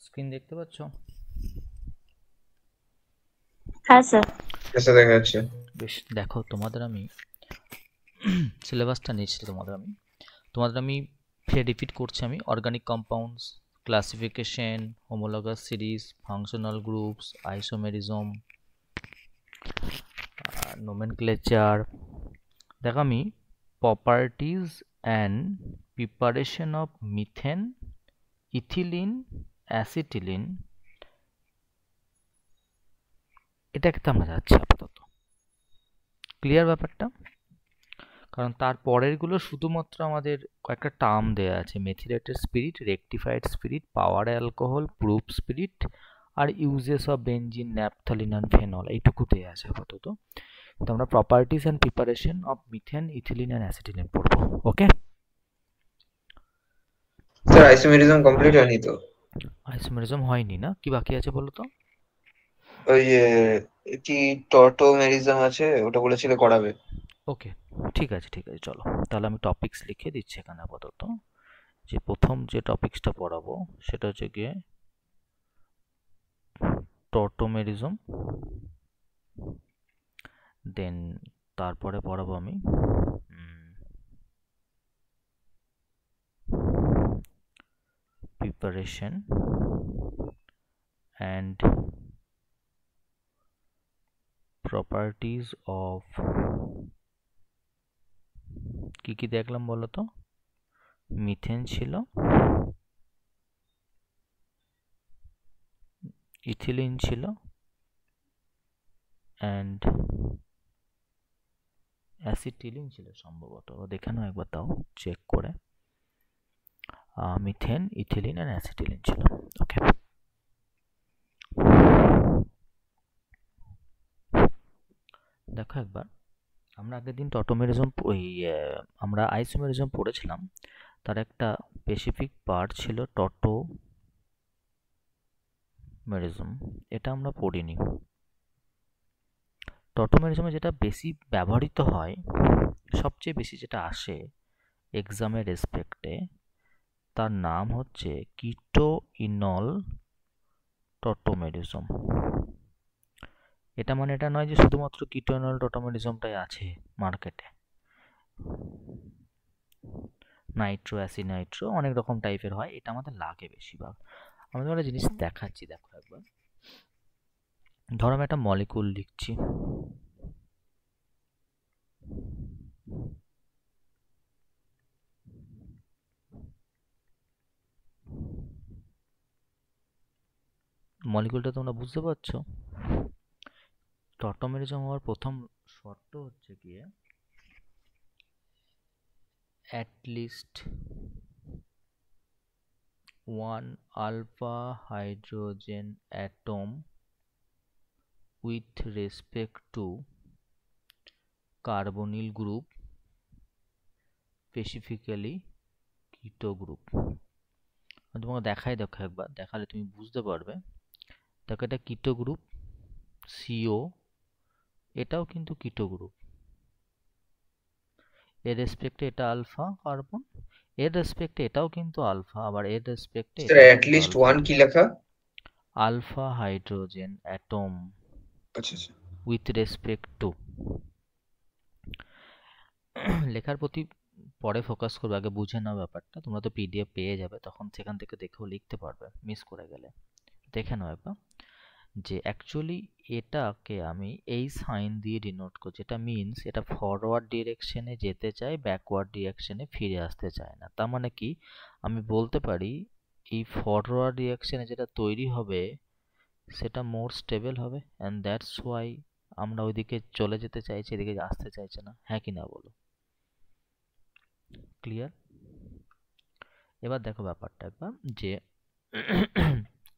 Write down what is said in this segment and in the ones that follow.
Screen দেখতে পাচ্ছ? হ্যাঁ স্যার। এসে দেখা যাচ্ছে। বেশ, দেখো তোমাদের আমি সিলেবাসটা নিয়েছি। তোমাদের আমি ফের রিপিট করছি। আমি organic compounds, classification, homologous series, functional groups, isomerism, nomenclature. দেখো আমি properties and preparation of methane, ethylene, acetylene, এটাকে তো আমরা যাচ্ছি আপাতত। ক্লিয়ার ব্যাপারটা? কারণ তার পরেরগুলো শুধুমাত্র আমাদের কয়েকটা টার্ম দেয়া আছে: methylated spirit, rectified spirit, power alcohol, proof spirit, আর uses of benzene, naphthalene and phenol, এইটুকু দেয়া আছে আপাতত। তো আমরা properties and preparation of methane, ethylene and acetylene পড়বো। ওকে, স্যার আইসোমেরিজম কমপ্লিট হয়নি তো? আইসোমেরিজম হয়নি না? কি বাকি আছে বলো তো? ওই কি টটোমেরিজম আছে, ওটা বলেছিলে করাবে। ওকে, ঠিক আছে ঠিক আছে, চলো তাহলে আমি টপিকস লিখে দিচ্ছি এখানে আপাতত। যে প্রথম যে টপিকসটা পড়াবো সেটা হচ্ছে গিয়ে টটোমেরিজম। দেন তারপরে পড়াবো আমি প্রিপারেশন অ্যান্ড প্রপার্টিজ অফ, কি কি দেখলাম বলো তো? মিথেন ছিল, ইথিলিন ছিল, অ্যান্ড অ্যাসিটিলিন ছিল সম্ভবত। দেখে নাও একবার, তাও চেক করে। মিথেন, ইথিলিন অ্যান্ড অ্যাসিটিলিন ছিল। ওকে, দেখো একবার, আমরা আগের দিন টটোমেরিজম আমরা আইসোমেরিজম পড়েছিলাম। তার একটা স্পেসিফিক পার্ট ছিল টটোমেরিজম, এটা আমরা পড়িনি। টটোমেরিজমে যেটা বেশি ব্যবহৃত হয়, সবচেয়ে বেশি যেটা আসে এক্সামের রেসপেক্টে, তার নাম হচ্ছে কিটোইনল টটোমেরিজম। এটা মানে এটা নয় যে শুধুমাত্র কিটোইনল টটোমেরিজমটাই আছে মার্কেটে। নাইট্রো, অ্যাসিনাইট্রো, অনেক রকম টাইপের হয়, এটা আমাদের লাগে বেশিরভাগ। আমি তোমার একটা জিনিস দেখাচ্ছি, দেখো একবার। ধরো আমি একটা মলিকুল লিখছি, মলিকুলটা তোমরা বুঝতে পারছো? টটোমেরিজম হওয়ার প্রথম শর্ত হচ্ছে গিয়ে at least one alpha hydrogen atom with respect to carbonyl group, specifically keto group। আমি তোমাকে দেখাই, দেখো একবার, দেখালে তুমি বুঝতে পারবে। দেখো এটা কিটো গ্রুপ, সিও, এটাও কিন্তু কিটো গ্রুপ। এর রেসপেক্টে এটা আলফা কার্বন, এর রেসপেক্টে এটাও কিন্তু আলফা, আবার এর রেসপেক্টে স্যার এটাও অ্যাট কিন্তু লিস্ট আলফা। ওয়ান কি লেখা? আলফা হাইড্রোজেন অ্যাটম আচ্ছা আচ্ছা। উইথ রেসপেক্ট টু, লেখার প্রতি পরে ফোকাস করবে, আগে বুঝে নাও ব্যাপারটা। তোমরা তো পিডিএফ পেয়ে যাবে, তখন সেখান থেকে দেখেও লিখতে পারবে মিস করে গেলে। দেখে নাও একবার যে অ্যাকচুয়ালি এটাকে আমি এই সাইন দিয়ে ডিনোট করছি। এটা মিনস এটা ফরওয়ার্ড ডিরেকশনে যেতে চায়, ব্যাকওয়ার্ড ডিরেকশনে ফিরে আসতে চায় না। তার মানে কি, আমি বলতে পারি এই ফরওয়ার্ড ডিরেকশনে যেটা তৈরি হবে সেটা মোর স্টেবল হবে, অ্যান্ড দ্যাটস ওয়াই আমরা ওইদিকে চলে যেতে চাইছি, এদিকে আসতে চাইছে না। হ্যাঁ কি না বলো? ক্লিয়ার? এবার দেখো ব্যাপারটা একবার, যে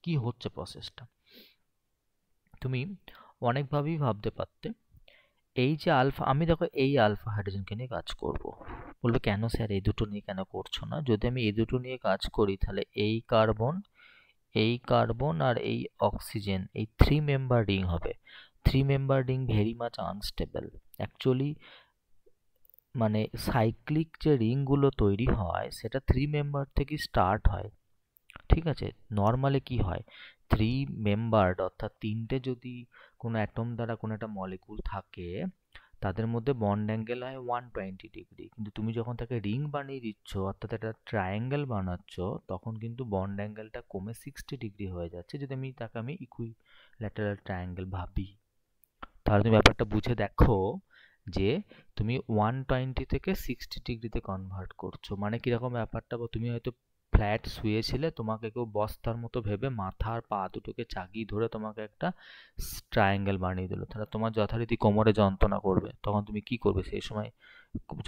কি হচ্ছে প্রসেসটা। তুমি অনেকভাবেই ভাবতে পারতে। এই যে আলফা, আমি দেখো এই আলফা হাইড্রোজেনকে নিয়ে কাজ করব। বলবে কেন স্যার এই দুটো নিয়ে কেন করছো না? যদি আমি এই দুটো নিয়ে কাজ করি তাহলে এই কার্বন আর এই অক্সিজেন, এই 3 মেম্বার রিং হবে। 3 member ring very much unstable actually. মানে সাইক্লিক যে রিংগুলো তৈরি হয় সেটা 3 মেম্বার থেকে স্টার্ট হয়। ঠিক আছে? নর্মালি কি হয়, 3 মেম্বার্ড অর্থাৎ তিনটে যদি কোনো অ্যাটম দ্বারা কোনো একটা মলিকুল থাকে, তাদের মধ্যে বন্ড অ্যাঙ্গেল হয় 120 ডিগ্রি। কিন্তু তুমি যখন তাকে রিং বানিয়ে দিচ্ছ অর্থাৎ একটা ট্রায়াঙ্গেল বানাচ্ছ, তখন কিন্তু বন্ড অ্যাঙ্গেলটা কমে 60 ডিগ্রি হয়ে যাচ্ছে। যদি আমি ইকুইল্যাটারাল ট্রায়াঙ্গেল ভাবি, তাহলে তুমি ব্যাপারটা বুঝে দেখো যে তুমি 120 থেকে 60 ডিগ্রিতে কনভার্ট করছো। মানে কিরকম ব্যাপারটা, তুমি হয়তো ফ্ল্যাট শুয়েছিলে, তোমাকে কেউ বস্তার মতো ভেবে মাথা আর পা দুটোকে চাগিয়ে ধরে তোমাকে একটা ট্রায়াঙ্গেল বানিয়ে দিল, তাহলে তোমার যথারীতি কোমরে যন্ত্রণা করবে। তখন তুমি কি করবে সেই সময়?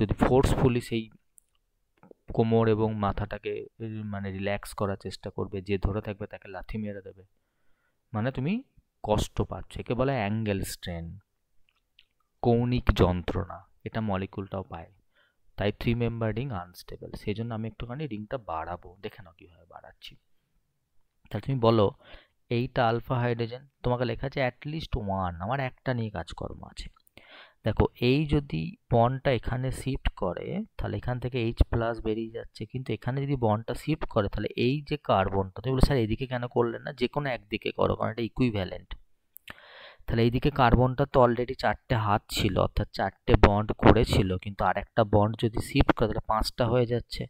যদি ফোর্সফুলি সেই কোমর এবং মাথাটাকে মানে রিল্যাক্স করার চেষ্টা করবে, যে ধরে থাকবে তাকে লাথি মেরে দেবে। মানে তুমি কষ্ট পাচ্ছ, একে বলে অ্যাঙ্গেল স্ট্রেন, কৌণিক যন্ত্রণা। এটা মলিকুলটাও পায়। তাই 3 মেম্বার রিং আনস্টেবল। সেই জন্য আমি একটুখানি রিংটা বাড়াবো, দেখে নাও কিভাবে বাড়াচ্ছি। তাহলে তুমি বলো, এইটা আলফা হাইড্রোজেন, তোমাকে লেখা আছে অ্যাটলিস্ট 1, আমার একটা নিয়ে কাজকর্ম আছে। দেখো, এই যদি বন্ডটা এখানে শিফট করে, তাহলে এখান থেকে H প্লাস বেরিয়ে যাচ্ছে, কিন্তু এখানে যদি বন্ডটা শিফট করে, তাহলে এই যে কার্বনটা, তুমি বলো স্যার এইদিকে কেন করলেন না, যে কোনো একদিকে করো, কারণ এটা ইকুইভ্যালেন্ট। তাহলে এইদিকে কার্বনটা তো অলরেডি 4টে হাত ছিল, অর্থাৎ 4টে বন্ড করেছিল, কিন্তু আর একটা বন্ড যদি শিফট করে তাহলে 5টা হয়ে যাচ্ছে।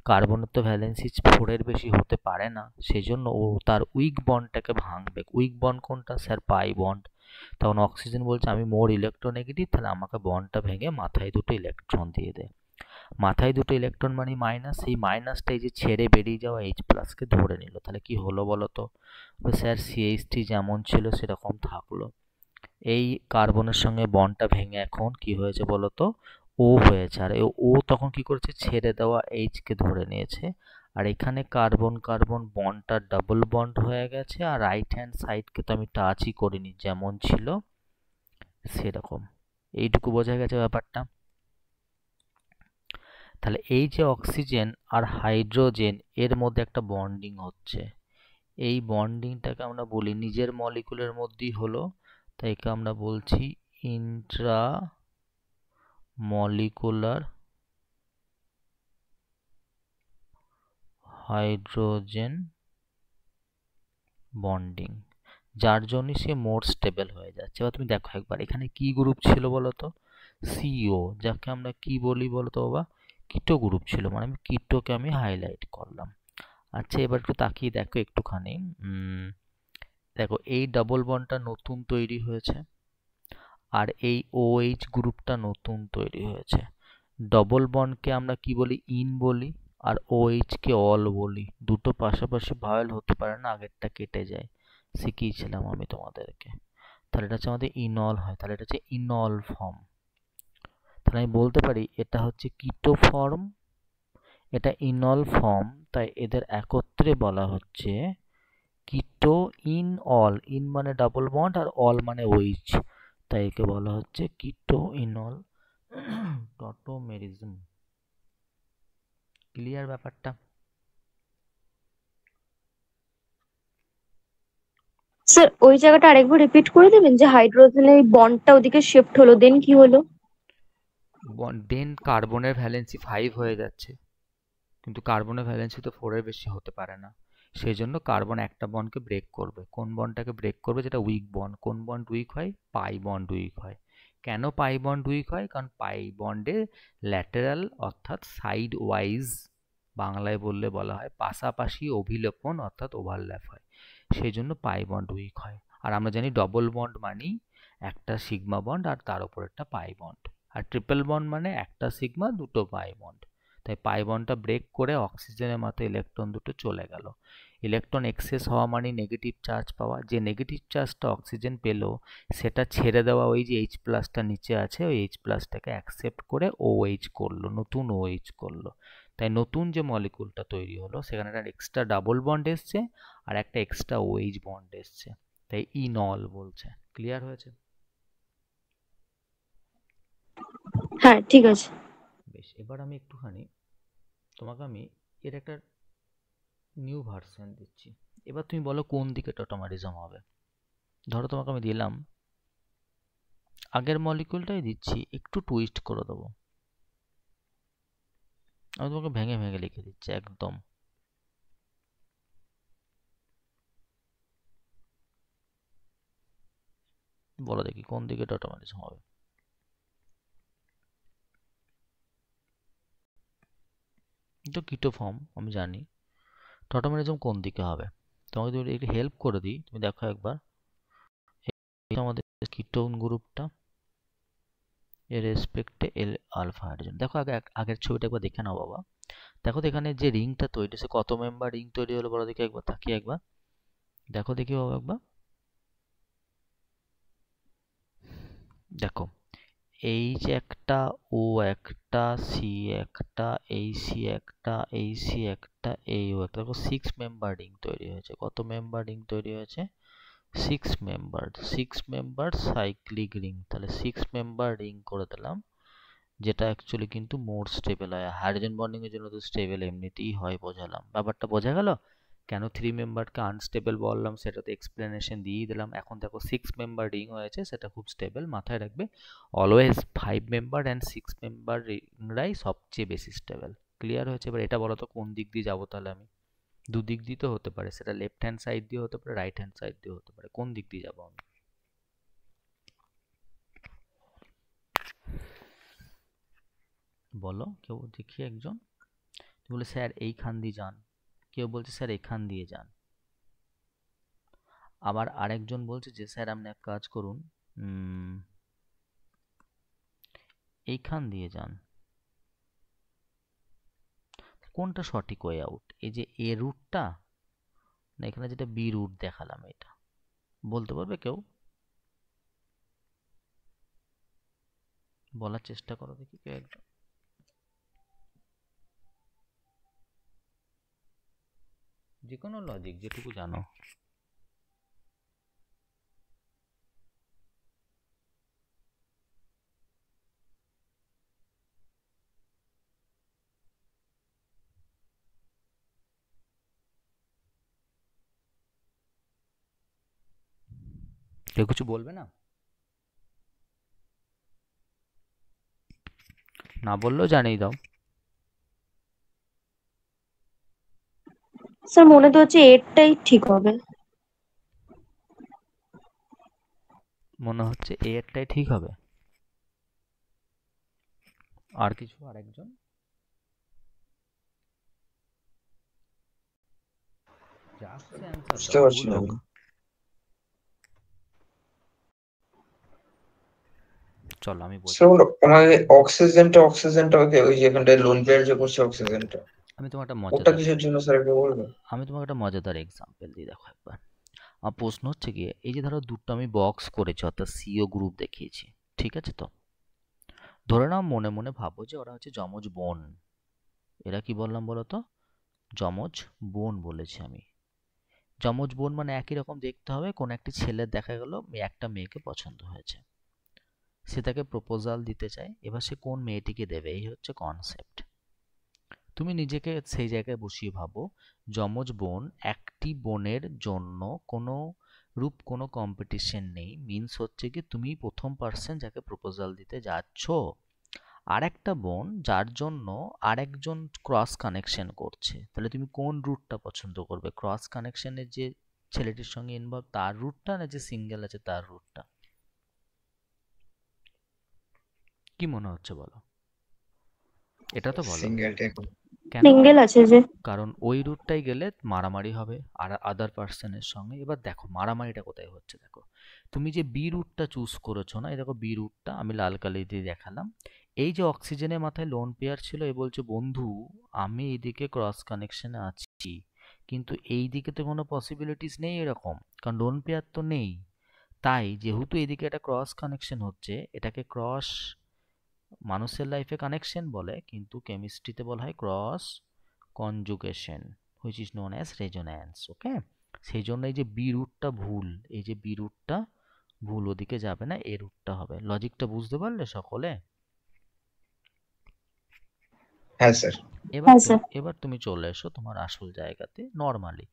কার্বনের তো ভ্যালেন্সি 4-এর বেশি হতে পারে না, সেই জন্য ও তার উইক বন্ডটাকে ভাঙবে। উইক বন্ড কোনটা স্যার? Pi bond. তখন অক্সিজেন বলছে আমি মোর ইলেকট্রোনেগেটিভ, তাহলে আমাকে বন্ডটা ভেঙে মাথায় দুটো ইলেকট্রন দিয়ে দে। মাথায় দুটো ইলেকট্রন মানে মাইনাস, এই মাইনাসটা এই যে ছেড়ে বেরিয়ে যাওয়া H প্লাসকে ধরে নিল। তাহলে কি হলো বলো তো? স্যার CH3 যেমন ছিল সেরকম থাকলো। এই কার্বনের সঙ্গে বন্ডটা ভেঙে এখন কি হয়েছে বলতো? ও হয়েছে। আর ও তখন কি করেছে? ছেড়ে দেওয়া H কে ধরে নিয়েছে। আর এখানে কার্বন কার্বন বন্ডটা ডাবল বন্ড হয়ে গেছে, আর রাইট হ্যান্ড সাইডকে তো আমি টাচই করিনি, যেমন ছিল সেরকম। এইটুকু বোঝা গেছে ব্যাপারটা? তাহলে এই যে অক্সিজেন আর হাইড্রোজেন এর মধ্যে একটা বন্ডিং হচ্ছে, এই বন্ডিংটাকে আমরা বলি নিজের মলিকুলের মধ্যেই হলো, তাই একে আমরা বলছি ইন্ট্রা মলিকুলার হাইড্রোজেন বন্ডিং, যার জন্য সে মোর স্টেবল হয়ে যাচ্ছে। এবার তুমি দেখো একবার, এখানে কি গ্রুপ ছিল বলো তো? CO, যাকে আমরা কি বলি বলো তো বাবা? কিটো গ্রুপ ছিল, মানে আমি কিটোকে হাইলাইট করলাম। আচ্ছা, এবার একটু তাকিয়ে দেখো একটুখানি। দেখো, এই ডাবল বন্ডটা নতুন তৈরি হয়েছে, আর এই OH গ্রুপটা নতুন তৈরি হয়েছে। ডবল বন্ডকে আমরা কি বলি? ইন বলি, আর OH কে অল বলি। দুটো পাশাপাশি ভাওয়েল হতে পারে না, আগেরটা কেটে যায়, শিখিয়েছিলাম আমি তোমাদেরকে। তাহলে এটা হচ্ছে আমাদের ইনল হয়, তাহলে এটা হচ্ছে ইনল ফর্ম। তাহলে আমি বলতে পারি এটা হচ্ছে কিটো ফর্ম, এটা ইনল ফর্ম, তাই এদের একত্রে বলা হচ্ছে কিটো ইন অল। ইন মানে ডাবল বন্ড, আর অল মানে OH, তাই একে বলা হচ্ছে কিটো ইনল টটোমেরিজম। ক্লিয়ার ব্যাপারটা? স্যার ওই জায়গাটা আরেকবার রিপিট করে দেবেন, যে হাইড্রোজেনের বন্ডটা ওদিকে শিফট হলো, দেন কি হলো? দেন কার্বনের ভ্যালেন্সি 5 হয়ে যাচ্ছে, কিন্তু কার্বনের ভ্যালেন্সি তো 4-এর বেশি হতে পারে না। সেই জন্য কার্বন একটা বন্ডকে ব্রেক করবে। কোন বন্ডটাকে ব্রেক করবে? যেটা উইক বন্ড। কোন বন্ড উইক হয়? পাই বন্ড উইক হয়। কেন পাই বন্ড উইক হয়? কারণ পাই বন্ডে ল্যাটেরাল অর্থাৎ সাইড ওয়াইজ, বাংলায় বললে বলা হয় পাশাপাশি অভিলেপন অর্থাৎ ওভারল্যাপ হয়, সেই জন্য পাই বন্ড উইক হয়। আর আমরা জানি ডবল বন্ড মানেই একটা সিগমা বন্ড আর তার উপর একটা পাই বন্ড, আর ট্রিপল বন্ড মানে একটা সিগমা দুটো পাই বন্ড। তাই পাই বন্ডটা ব্রেক করে অক্সিজেনের মাথায় ইলেকট্রন দুটো চলে গেল। ইলেকট্রন এক্সেস হওয়া মানে নেগেটিভ চার্জ পাওয়া। যে নেগেটিভ চার্জটা অক্সিজেন পেল, সেটা ছেড়ে দেওয়া ওই যে H প্লাসটা নিচে আছে, ওই H প্লাসটাকে অ্যাকসেপ্ট করে OH করলো, নতুন OH করলো। তাই নতুন যে মলিকুলটা তৈরি হলো সেখানে একটা এক্সট্রা ডাবল বন্ড এসছে আর একটা এক্সট্রা OH বন্ড এসছে, তাই ইনল বলছে। ক্লিয়ার হয়েছে? হ্যাঁ, ঠিক আছে। বেশ, এবার আমি একটুখানি তোমাকে এর একটা নিউ ভার্সন দিচ্ছি। এবার তুমি বলো কোন দিকে টোটোমারিজম হবে। ধরো তোমাকে আমি দিলাম, আগের মলিকুলটাই দিচ্ছি, একটু টুইস্ট করে দেবো। আমি তোমাকে ভেঙে ভেঙে লিখে দিচ্ছি একদম। বলো দেখি কোন দিকে টটোমেরিজম হবে। এটা কিটো ফর্ম আমি জানি, টটোমেরিজম কোন দিকে হবে? তোমাকে যদি একটু হেল্প করে দিই, তুমি দেখো একবার, এটা আমাদের কিটোন গ্রুপটা, এর রেসপেক্টে এল আলফা হাইড্রোজেন। দেখো আগের ছবিটা একবার দেখে নাও বাবা। দেখো তো এখানে যে রিংটা তৈরি হয়েছে, কত মেম্বার রিং তৈরি হলো বলো দেখি একবার, তাকিয়ে একবার দেখো দেখি বাবা একবার। দেখো এই যে একটা, ও একটা, সি একটা, এই সি একটা, এই সি একটা, এই ও একটা, দেখো 6 মেম্বার রিং তৈরি হয়েছে। কত মেম্বার রিং তৈরি হয়েছে? 6 মেম্বার সাইক্লিক রিং। তাহলে 6 মেম্বার রিং করে দিলাম, যেটা অ্যাকচুয়ালি কিন্তু মোর স্টেবল হয়। হাইড্রোজেন বন্ডিং এর জন্য তো স্টেবল এমনিতেই হয়, বোঝালাম ব্যাপারটা, বোঝা গেল? কেন 3 মেম্বারকে আনস্টেবল বললাম সেটা তো এক্সপ্লেনেশন দিয়েই দিলাম। এখন দেখো 6 মেম্বার রিং হয়েছে, সেটা খুব স্টেবল। মাথায় রাখবে অলওয়েজ 5 মেম্বার অ্যান্ড 6 মেম্বার রিংরাই সবচেয়ে বেশি স্টেবল। ক্লিয়ার হয়েছে? এবার এটা বলো তো কোন দিক দিয়ে যাবো তাহলে আমি? দুদিক দিয়ে তো হতে পারে, সেটা লেফট হ্যান্ড সাইড দিয়ে হতে পারে, রাইট হ্যান্ড সাইড দিয়ে হতে পারে। কোন দিক দিয়ে যাবো আমি? বলো কেউ দেখি একজন। তুমি বলে স্যার এইখান দিয়ে যান, কেউ বলছে স্যার এখান দিয়ে যান, আবার আরেকজন বলছে যে স্যার আপনি এক কাজ করুন, এইখান দিয়ে যান। কোনটা সঠিক ওয়ে আউট? এই যে এ রুটটা, না এখানে যেটা বি রুট দেখালাম, এটা বলতে পারবে কেউ? বলার চেষ্টা করো দেখি কেউ একজন। যে কোনো লজিক যেটুকু জানো। কেউ কিছু বলবে না? না বললেও জানিয়ে দাও। স্যার মনে তো হচ্ছে এরটাই ঠিক হবে। মনে হচ্ছে এ একটাই ঠিক হবে। আর কিছু আরেকজন? যা খুশি অ্যান্সার বুঝতে দাও, পারছি ভুল না হোক। আমি। চলো আমি বলছি। স্যার আমাকে অক্সিজেনটা ওকে ওই যেখানটায় লোন পেয়ার যে করছে অক্সিজেনটা, আমি তোমার একটা ওটা মজাদার কিসের জন্য স্যার একটু বলবেন? আমি তোমাকে একটা মজাদার এক্সাম্পল দিই, দেখো একবার। আমার প্রশ্ন হচ্ছে গিয়ে, এই যে ধরো দুটো আমি বক্স করেছি, অর্থাৎ সিও গ্রুপ দেখিয়েছি, ঠিক আছে তো? ধরে নাও মনে মনে ভাবো যে ওরা হচ্ছে যমজ বোন। এরা কি বললাম বলো তো? যমজ বোন বলেছি আমি। যমজ বোন মানে একই রকম দেখতে হবে। কোন একটি ছেলের দেখা গেল একটা মেয়েকে পছন্দ হয়েছে, সে তাকে প্রপোজাল দিতে চায়। এবার সে কোন মেয়েটিকে দেবে, এই হচ্ছে কনসেপ্ট। তুমি নিজেকে সেই জায়গায় বসিয়ে ভাবো, যমজ বোন, একটি বোনের জন্য কোনো কোনো কম্পিটিশন নেই। মিন্স হচ্ছে কি তুমি প্রথম পার্সন যাকে প্রপোজাল দিতে যাচ্ছ। আর একটা বোন যার জন্য আরেকজন ক্রস কানেকশন করছে, তাহলে তুমি কোন রুটটা পছন্দ করবে? ক্রস কানেকশনের যে ছেলেটির সঙ্গে ইনভলভ তার রুটটা, না যে সিঙ্গেল আছে তার রুটটা? কি মনে হচ্ছে বলো? এটা তো বলো। সিঙ্গেলটা। কেন? সিঙ্গেল আছে যে। কারণ ওই রুটটাই গেলে মারামারি হবে আর আদার পার্সনের সঙ্গে। এবার দেখো মারামারিটা কোথায় হচ্ছে, দেখো তুমি যে বি রুটটা চুজ করেছো না, এই দেখো বি রুটটা আমি লাল কালি দিয়ে দেখালাম। এই যে অক্সিজেনের মাথায় লোন পেয়ার ছিল, এ বলছে বন্ধু আমি এইদিকে ক্রস কানেকশনে আছি, কিন্তু এই দিকে তো কোনো পসিবিলিটিস নেই এরকম, কারণ লোন পেয়ার তো নেই। তাই যেহেতু এদিকে একটা ক্রস কানেকশন হচ্ছে, এটাকে ক্রস মানুষের লাইফে কানেকশন বলে, কিন্তু কেমিস্ট্রিতে বলা হয় cross conjugation, which is known as resonance. Okay, সেই জন্য এই যে বি রুটটা ভুল, এই যে বি রুটটা ভুল, ওদিকে যাবে না, এ রুটটা হবে। লজিকটা বুঝতে পারলে সকলে? হ্যাঁ স্যার। হ্যাঁ স্যার। এবার তুমি চলে এসো তোমার আসল জায়গাতে নর্মালি।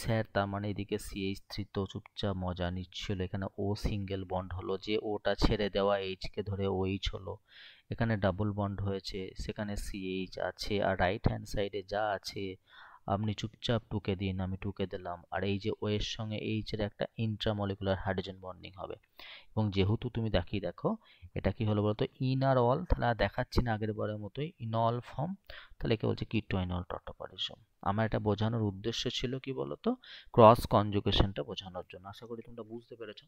স্যার তার মানে এদিকে CH3 তো চুপচাপ মজা নিচ্ছিল, এখানে ও সিঙ্গেল বন্ড হলো, যে ওটা ছেড়ে দেওয়া এইচকে ধরে ওইচ হলো, এখানে ডাবল বন্ড হয়েছে, সেখানে CH আছে, আর রাইট হ্যান্ড সাইডে যা আছে আপনি চুপচাপ টুকে দিন, আমি টুকে দিলাম, আর এই যে ও এর সঙ্গে এইচ এর একটা ইন্ট্রামলিকুলার হাইড্রোজেন বন্ডিং হবে। এবং যেহেতু তুমি দেখো এটা কি হলো বলতো, ইনার অল, তাহলে আর দেখাচ্ছি না আগের বারের মতোই ইনঅল ফর্ম, তাহলে একে বলছে কিটোইনল টটোপারিজম। আমার এটা বোঝানোর উদ্দেশ্য ছিল কি বলতো, ক্রস কনজুগেশনটা বোঝানোর জন্য। আশা করি তোমরা বুঝতে পেরেছো।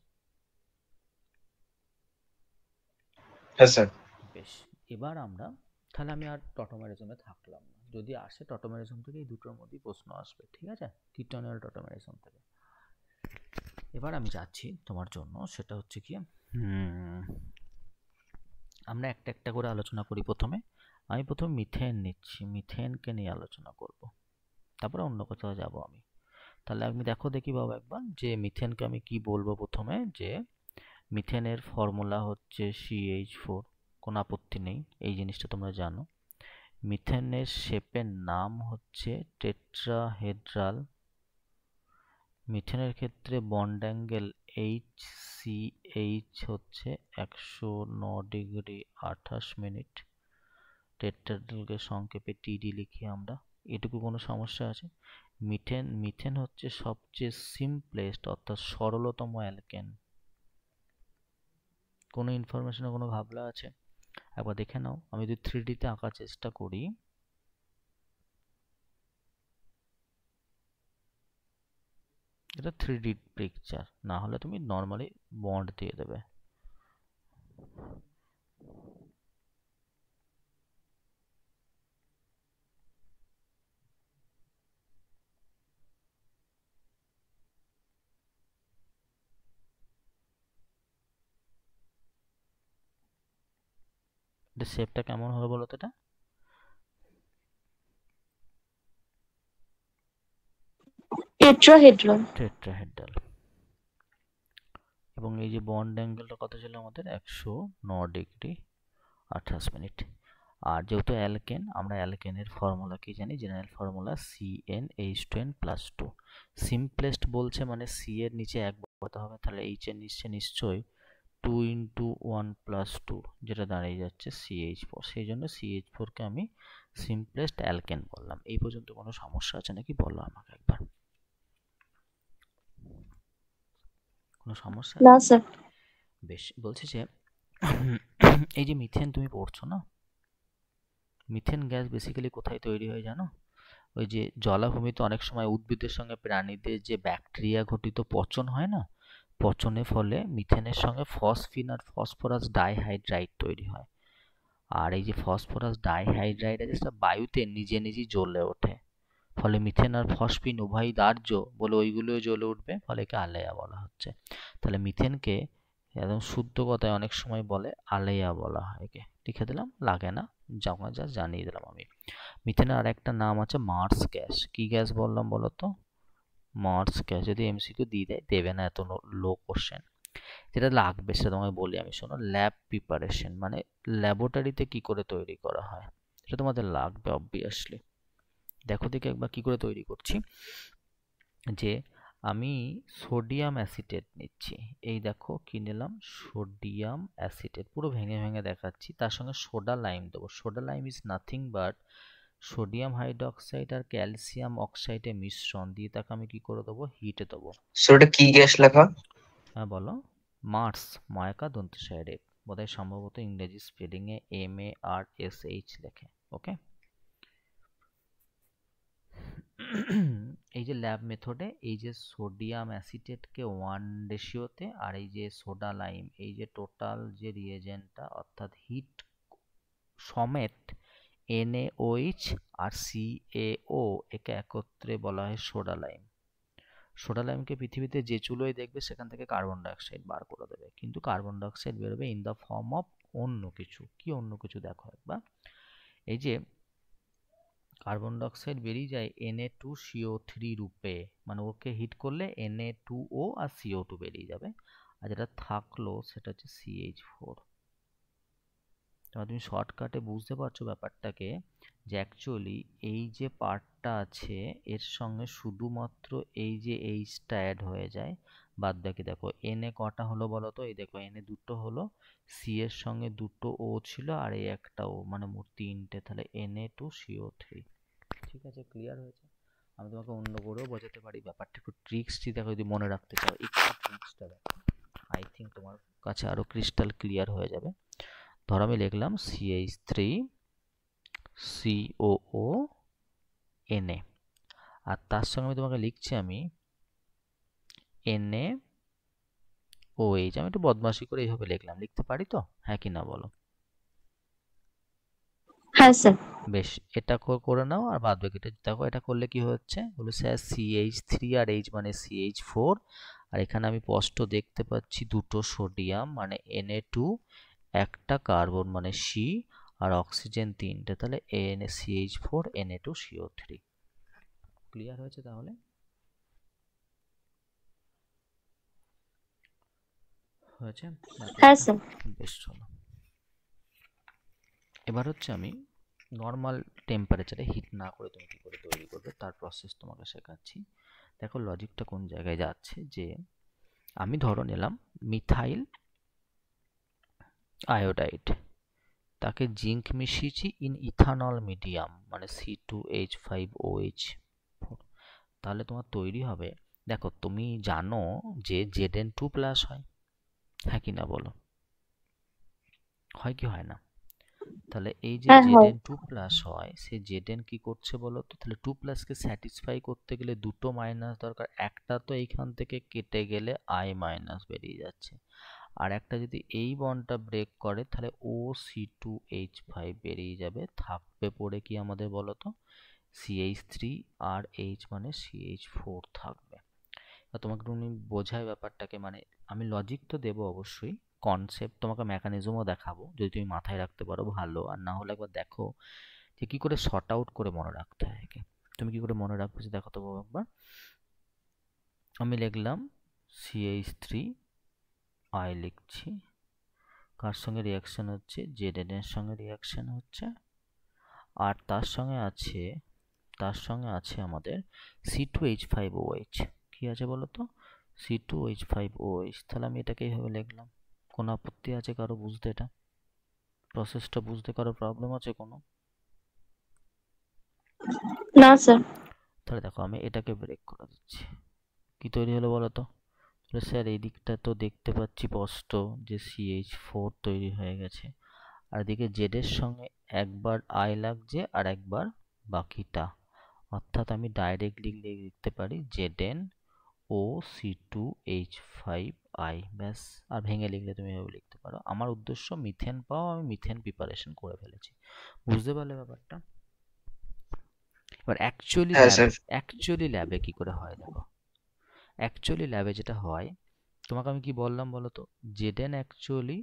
হ্যাঁ স্যার। বেশ, এবার আমরা তাহলে আমি আর টটোমেরিজমে থাকলাম না, যদি আসে টটোমেরিজম থেকে এই দুটোর মধ্যেই প্রশ্ন আসবে, ঠিক আছে, কিটোনিয়াল টটোমেরিজম থেকে। এবার আমি যাচ্ছি তোমার জন্য, সেটা হচ্ছে কি আমরা একটা একটা করে আলোচনা করি। আমি প্রথমে মিথেন নিচ্ছি, মিথেনকে নিয়ে আলোচনা করব, তারপরে অন্য কোথাও যাব আমি। তাহলে আমি দেখি বাবা একবার যে মিথেনকে আমি কি বলবো প্রথমে, যে মিথেনের ফর্মুলা হচ্ছে CH4, কোনো আপত্তি নেই, এই জিনিসটা তোমরা জানো। মিথেনের শেপের নাম হচ্ছে টেট্রাহেড্রাল। মিথেনের ক্ষেত্রে বন্ড অ্যাঙ্গেল HCH হচ্ছে 109°28'। টেট্রাহেড্রালকে সংক্ষেপে TD লিখি আমরা, এটুকু কোনো সমস্যা আছে? মিথেন হচ্ছে সবচেয়ে সিম্পলেস্ট অর্থাৎ সরলতম অ্যালকেন। কোনো ইনফরমেশনে কোনো ভাবনা আছে? একবার দেখে নাও। আমি যদি 3D তে আঁকার চেষ্টা করি, এটা 3D পিকচার, না হলে তুমি নর্মালি বন্ড দিয়ে দেবে। এটা শেপটা কেমন হলো বলো তো? এটা টেট্রাহেড্রন। টেট্রাহেড্রাল। এবং এই যে বন্ড অ্যাঙ্গেলটা কত ছিল আমাদের, 109°28'। আর যেহেতু অ্যালকেন, আমরা অ্যালকেনের ফর্মুলা কি জানি, জেনারেল ফর্মুলা CnH2n+2। সিম্পলেস্ট বলছে মানে সি এর নিচে 1 বসাতে হবে, তাহলে এইচ এর নিচে নিশ্চয়ই 2 × 1+2, যেটা দাঁড়িয়ে যাচ্ছে CH4। সেই জন্য CH4 কে আমি সিম্পলেস্ট অ্যালকেন বললাম। এই পর্যন্ত কোনো সমস্যা আছে নাকি বলো আমাকে একবার, কোনো সমস্যা না আছে? স্যার। বেশ, বলছি যে এই যে মিথেন তুমি পড়ছো না, মিথেন গ্যাস বেসিক্যালি কোথায় তৈরি হয় জানো? ওই যে জলাভূমিতে অনেক সময় উদ্ভিদের সঙ্গে প্রাণীদের যে ব্যাকটেরিয়া ঘটিত পচন হয় না, পচনের ফলে মিথেনের সঙ্গে ফসফিন আর ফসফরাস ডাইহাইড্রাইড তৈরি হয়। আর এই যে ফসফরাস ডাইহাইড্রাইড আছে, সেটা বায়ুতে নিজে নিজেই জ্বলে ওঠে, ফলে মিথেন আর ফসফিন উভয়ই দাহ্য বলে ওইগুলোও জ্বলে উঠবে, ফলে একে আলেয়া বলা হচ্ছে। তাহলে মিথেনকে একদম শুদ্ধ কথায় অনেক সময় বলে আলেয়া বলা হয়। একে লিখে দিলাম, লাগে না, যা জানিয়ে দিলাম আমি। মিথেনের আর একটা নাম আছে মার্স গ্যাস। কি গ্যাস বললাম বলো তো? Mars gas. যদি MCQ দিয়ে দেয়, দেবে না, এত লো কোশ্চেন। যেটা লাগবে সেটা তোমায় বলি আমি, শোনো। ল্যাব প্রিপারেশন মানে ল্যাবরেটরিতে কি করে তৈরি করা হয়, এটা তোমাদের লাগবে অবভিয়াসলি। দেখো দেখি একবার কি করে তৈরি করছি। যে আমি সোডিয়াম অ্যাসিটেট নিচ্ছি, এই দেখো কি নিলাম, সোডিয়াম অ্যাসিটেট, পুরো ভেঙে ভেঙে দেখাচ্ছি। তার সঙ্গে সোডা লাইম দেবো। Soda lime is nothing but sodium hydroxide আর ক্যালসিয়াম অক্সাইডের মিশ্রণ দিয়ে, তাকে আমি কি করে দেবো, হিটে দেবো। স্যার ওটা কি গ্যাস লেখা? হ্যাঁ বলো। মার্স, ময়কা দন্তসায় বোধহয় সম্ভবত ইংরেজি স্পেলিংয়ে MARSH লেখে। ওকে। এই যে ল্যাব মেথডে এই যে সোডিয়াম অ্যাসিটেটকে 1 রেশিওতে, আর এই যে সোডা লাইম, এই যে টোটাল যে রিয়েজেন্টটা অর্থাৎ হিট সমেত NaOH আর CaO, একে একত্রে বলা হয় সোডা লাইম। সোডা লাইমকে পৃথিবীতে যে চুলোয় দেখবে সেখান থেকে কার্বন ডাইঅক্সাইড বার করে দেবে, কিন্তু কার্বন ডাইঅক্সাইড বেরোবে ইন দ্য ফর্ম অফ অন্য কিছু। কি অন্য কিছু দেখো একবার, এই যে কার্বন ডাইঅক্সাইড বেরিয়ে যায় Na2CO3 রূপে, মানে ওকে হিট করলে Na2O আর CO2 বেরিয়ে যাবে, আর যেটা থাকলো সেটা হচ্ছে CH4। তুমি শর্টকাটে বুঝতে পারছো ব্যাপারটাকে, যে অ্যাকচুয়ালি এই যে পার্টটা আছে এর সঙ্গে শুধুমাত্র এই যে এইচটা অ্যাড হয়ে যায়, বাদ বাকি দেখো Na কটা হলো বলো তো, এই দেখো Na দুটো হলো, সি এর সঙ্গে দুটো ও ছিল, আর এই একটা ও, মানে মোট তিনটে, তাহলে Na2CO3। ঠিক আছে, ক্লিয়ার হয়েছে? আমি তোমাকে অন্য করেও বোঝাতে পারি ব্যাপারটা, একটু ট্রিক্সটি দেখো যদি মনে রাখতে চাও, একটু ট্রিক্সটা দেখো, আই থিঙ্ক তোমার কাছে আরো ক্রিস্টাল ক্লিয়ার হয়ে যাবে। ধরো আমি লিখলাম CH3 COO Na, আর তার সঙ্গে আমি তোমাকে লিখছি আমি NaOH। আমি একটু বদমাশি করে এইভাবে লিখলাম, লিখতে পারি তো, হ্যাঁ কি না বলো? হ্যাঁ স্যার। বেশ, এটা করে নাও, আর বাদ বাকিটা দেখো। এটা করলে কি হচ্ছে বলো স্যার, CH3 আর H মানে CH4, আর এখানে আমি স্পষ্ট দেখতে পাচ্ছি দুটো সোডিয়াম মানে Na2, একটা কার্বন মানে C, আর অক্সিজেন তিনটে, তাহলে CH4 Na2CO3। ক্লিয়ার হয়েছে তাহলে? হয়েছে হ্যাঁ ব্যাপারটা? স্যার। বেশ, চলো এবার হচ্ছে আমি নর্মাল টেম্পারেচারে হিট না করে তুমি কি করে তৈরি করবে তার প্রসেস তোমাকে শেখাচ্ছি। দেখো লজিকটা কোন জায়গায় যাচ্ছে, যে আমি ধরো নিলাম মিথাইল আয়োডাইড, তাকে জিঙ্ক মিশিয়েছি ইন ইথানল মিডিয়াম মানে C2H5OH, তাহলে তোমার তৈরি হবে, দেখো তুমি জানো যে Zn2+ হয়, হ্যাঁ কি না বলো? হয় কি হয় না? তাহলে এই যে হ্যাঁ হয়। Zn2+ হয়, সে Zn কি করছে বলো তো, তাহলে 2+ কে স্যাটিসফাই করতে গেলে দুটো মাইনাস দরকার, একটা তো এইখান থেকে কেটে গেলে I- বেরিয়ে যাচ্ছে, আর একটা যদি এই বন্ডটা ব্রেক করে তাহলে OC2H5 বেরিয়ে যাবে, থাকবে পড়ে কি আমাদের বলো তো CH3, আর H মানে CH4 থাকবে। তোমাকে একটু বোঝাই ব্যাপারটাকে, মানে আমি লজিক তো দেবো অবশ্যই, কনসেপ্ট তোমাকে মেকানিজমও দেখাবো, যদি তুমি মাথায় রাখতে পারো ভালো, আর না হলে একবার দেখো যে কি করে শর্ট আউট করে মনে রাখতে হয় একে। তুমি কি করে মনে রাখবে দেখো তো একবার। আমি লিখলাম CH3, I লিখছি, কার সঙ্গে রিয়াকশন হচ্ছে, Zn এর সঙ্গে রিয়াকশন হচ্ছে, আর তার সঙ্গে আছে আমাদের C2H5OH। কি আছে বলো তো, C2H5OH, তাহলে আমি এটাকে এইভাবে লিখলাম। কোনো আপত্তি আছে কারো বুঝতে? এটা প্রসেসটা বুঝতে কারো প্রবলেম আছে কোনো? না স্যার। তাহলে দেখো আমি এটাকে ব্রেক করে দিচ্ছি, কি তৈরি হলো বলো তো? তাহলে স্যার এই দিকটা তো দেখতে পাচ্ছি স্পষ্ট যে CH4 তৈরি হয়ে গেছে, আর এদিকে জেড এর সঙ্গে একবার আই লাগছে আর একবার বাকিটা, অর্থাৎ আমি ডাইরেক্টলি লিখতে পারি ZnOC2H5I, ব্যাস। আর ভেঙে লিখলে তুমি এভাবে লিখতে পারো। আমার উদ্দেশ্য মিথেন পাওয়া, আমি মিথেন প্রিপারেশন করে ফেলেছি। বুঝতে পারলে ব্যাপারটা? এবার হ্যাঁ স্যার। অ্যাকচুয়ালি ল্যাবে কি করে হয় দেখো। অ্যাকচুয়ালি ল্যাবে যেটা হয়, তোমাকে আমি কি বললাম বলো তো, Zn অ্যাকচুয়ালি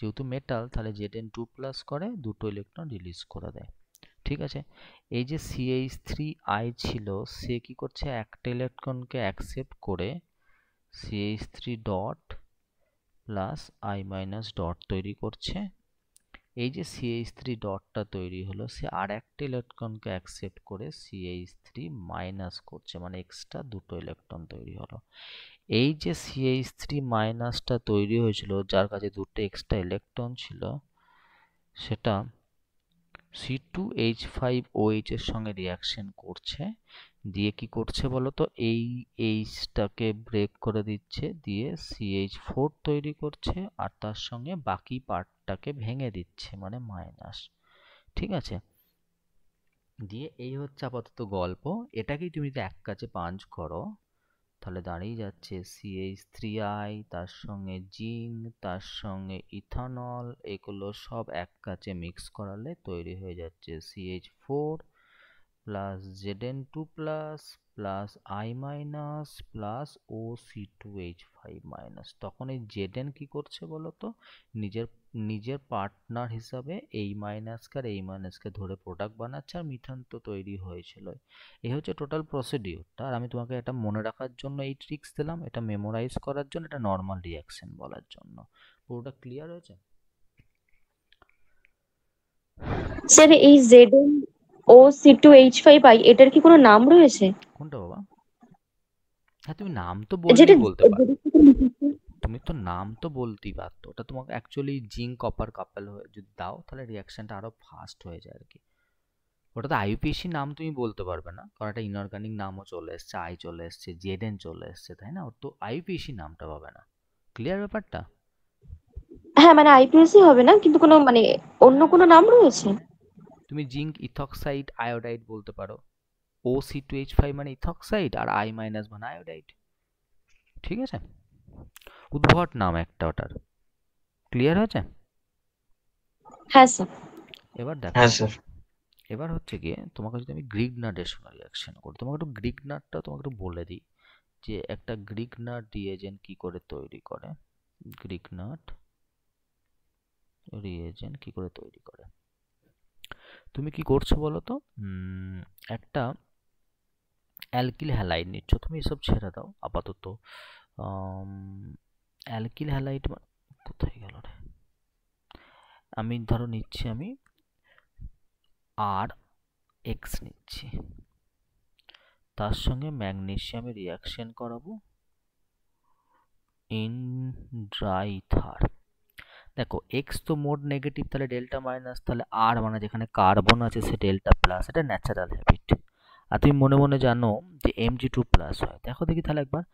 যেহেতু মেটাল, তাহলে Zn2+ করে দুটো ইলেকট্রন রিলিজ করে দেয়, ঠিক আছে? এই যে CH3I ছিল, সে কি করছে, একটা ইলেকট্রনকে অ্যাকসেপ্ট করে CH3 dot plus I- dot তৈরি করছে। এই যে CH3 ডটটা তৈরি হলো, সে আর একটা ইলেকট্রনকে অ্যাকসেপ্ট করে CH3 মাইনাস করছে, মানে এক্সট্রা দুটো ইলেকট্রন তৈরি হলো। এই যে CH3 মাইনাসটা তৈরি হয়েছিল, যার কাছে দুটো এক্সট্রা ইলেকট্রন ছিল, সেটা C2H5OH এর সঙ্গে রিয়াকশন করছে, দিয়ে কি করছে বলতো, এই Hটাকে ব্রেক করে দিচ্ছে, দিয়ে CH4 তৈরি করছে, আর তার সঙ্গে বাকি পার্টটাকে ভেঙে দিচ্ছে মানে মাইনাস, ঠিক আছে? দিয়ে এই হচ্ছে আপাতত গল্প। এটাকেই তুমি যদি এক কাছে পাঞ্চ করো, তাহলে দাঁড়িয়ে যাচ্ছে CH3I, তার সঙ্গে জিঙ্ক, তার সঙ্গে ইথানল, এগুলো সব এক কাছে মিক্স করালে তৈরি হয়ে যাচ্ছে CH4 plus Zn2+ plus I- plus OC2H5-। তখন এই Zn কি করছে বলো তো, নিজের নিজের পার্টনার হিসাবে এই মাইনাসকে আর এই মাইনাসকে ধরে প্রোডাক্ট বানাচ্ছে, আর মিথান তো তৈরি হয়েছিল। এই হচ্ছে টোটাল প্রসিডিউরটা, আর আমি তোমাকে এটা মনে রাখার জন্য এই ট্রিক্স দিলাম, এটা মেমোরাইজ করার জন্য, এটা নর্মাল রিয়াকশন বলার জন্য। পুরোটা ক্লিয়ার হয়েছে? স্যার এই ZnOC2H5I এটার কি কোনো নাম রয়েছে? কোনটা বাবা? হ্যাঁ, তুমি নাম তো যেটা বললেই বলতে পারো, যেটার সাথে লিখেছে। তুমি তো নাম তো বলতেই পারতো, ওটা তোমাকে অ্যাকচুয়ালি জিঙ্ক কপার কাপল হয়ে যদি দাও, তাহলে রিয়াকশনটা আরো ফাস্ট হয়ে যায় আর কি। ওটাতে আইউপিএসি নাম তুমি বলতে পারবে না, কারণ একটা ইনঅর্গানিক নামও চলে এসছে, আই চলে এসছে, জেডএন চলে এসছে, তাই না? ওর তো আইউপিএসি নামটা পাবে না। ক্লিয়ার ব্যাপারটা? হ্যাঁ মানে আইপিএসই হবে না, কিন্তু কোনো মানে অন্য কোনো নাম রয়েছে? তুমি জিঙ্ক ইথক্সাইড আয়োডাইড বলতে পারো। O C2H5 মানে ইথক্সাইড, আর I মাইনাস মানে আয়োডাইড। ঠিক আছে? উদ্ভট নাম একটা ওটার। ক্লিয়ার হয়েছে? হ্যাঁ স্যার। এবার দেখো, হ্যাঁ স্যার। এবার হচ্ছে গিয়ে তোমাকে যদি আমি গ্রিক নাটের সঙ্গে রিয়াকশন করি, তোমাকে একটু গ্রিক নাটটা তোমাকে একটু বলে দিই যে একটা গ্রিক নাট রিএজেন্ট কি করে তৈরি করে। গ্রিক নাট রিএজেন্ট কি করে তৈরি করে। তুমি কি করছো বলো তো? একটা অ্যালকিল হ্যালাইড নিচ্ছ, তুমি এসব ছেড়ে দাও আপাতত। অ্যালকিল হ্যালাইড কোথায় গেল রে? আমি ধরো নিচ্ছি, আমি আর এক্স নিচ্ছি, তার সঙ্গে ম্যাগনেসিয়ামে রিয়াকশন করাবো ইন ড্রাইথার। দেখো এক্স তো মোড নেগেটিভ, তাহলে ডেল্টা মাইনাস, তাহলে আর মানে যেখানে কার্বন আছে সে ডেল্টা প্লাস, এটা ন্যাচারাল হ্যাবিট। আর তুমি মনে মনে জানো যে Mg2+ হয়, দেখো দেখি তাহলে একবার।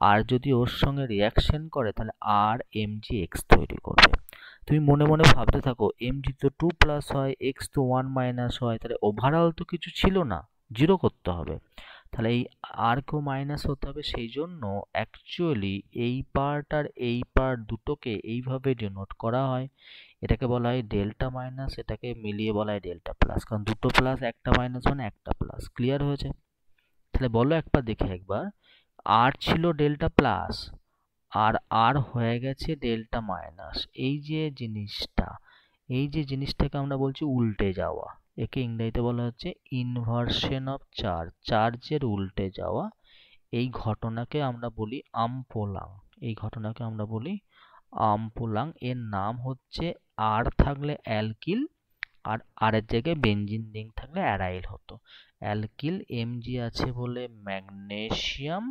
আর যদি ওর সঙ্গে রিয়াকশন করে তাহলে আর Mgx তৈরি করবে। তুমি মনে মনে ভাবতে থাকো Mg তো 2+ হয়, x তো 1- হয়, তাহলে ওভারঅল তো কিছু ছিল না, জিরো করতে হবে। তাহলে এই আর কেও মাইনাস হতে হবে, সেই জন্য অ্যাকচুয়ালি এই পার্ট আর এই পার্ট দুটোকে এইভাবে ডিনোট করা হয়। এটাকে বলা হয় ডেল্টা মাইনাস, এটাকে মিলিয়ে বলা হয় ডেল্টা প্লাস, কারণ দুটো প্লাস একটা মাইনাস মানে একটা প্লাস। ক্লিয়ার হয়েছে? তাহলে বলো একবার দেখে একবার, আর ছিল ডেল্টা প্লাস আর আর হয়ে গেছে ডেল্টা মাইনাস। এই যে জিনিসটা, এই যে জিনিসটাকে আমরা বলছি উল্টে যাওয়া, একে ইংরেজিতে বলা হচ্ছে ইনভার্সন অফ চার্জ, চার্জের উল্টে যাওয়া। এই ঘটনাকে আমরা বলি আমপোলাং। এই ঘটনাকে আমরা বলি আমপোলাং। এর নাম হচ্ছে, আর থাকলে অ্যালকিল আর আরের জায়গায় বেনজিন রিং থাকলে অ্যারাইল হতো। অ্যালকিল Mg আছে বলে ম্যাগনেসিয়াম,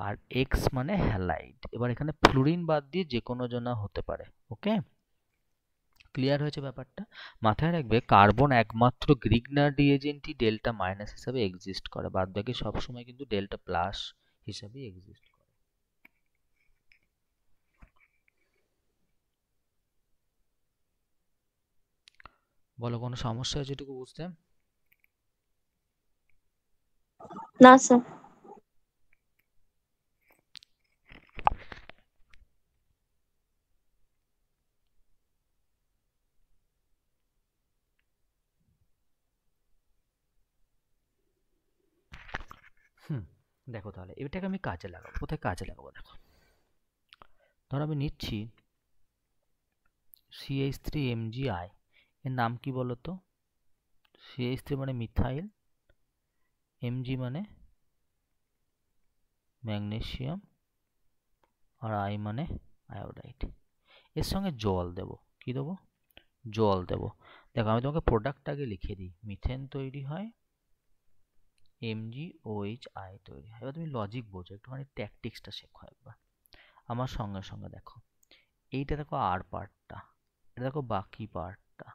আর এক্স মানে হ্যালাইড। এবার এখানে ফ্লুরিন বাদ দিয়ে যে কোনো জনা হতে পারে। ওকে, ক্লিয়ার হয়েছে ব্যাপারটা? মাথায় রাখবে কার্বন একমাত্র গ্রিগনার রিএজেন্টই ডেল্টা মাইনাস হিসাবে এক্সিস্ট করে, বাদ বাকি সবসময় কিন্তু ডেল্টা প্লাস হিসাবে এক্সিস্ট করে। বলো কোনো সমস্যা আছে এটুকু বুঝতে? না স্যার। হুম, দেখো তাহলে এটাকে আমি কাজে লাগাবো। কোথায় কাজে লাগাবো দেখো, ধরো আমি নিচ্ছি CH3MgI, এর নাম কি বলো তো? CH3 মানে মিথাইল, Mg মানে ম্যাগনেসিয়াম, আর I মানে আয়োডাইড। এর সঙ্গে জল দেব। কি দেবো? জল দেব। দেখো আমি তোমাকে প্রোডাক্টটা আগে লিখে দিই। মিথেন তৈরি হয়, MgOHI তৈরি হয়। এবার তুমি লজিক বোঝো, একটুখানি ট্যাকটিক্সটা শেখো একবার আমার সঙ্গে সঙ্গে। দেখো এইটা দেখো আর পার্টটা, এটা দেখো বাকি পার্টটা,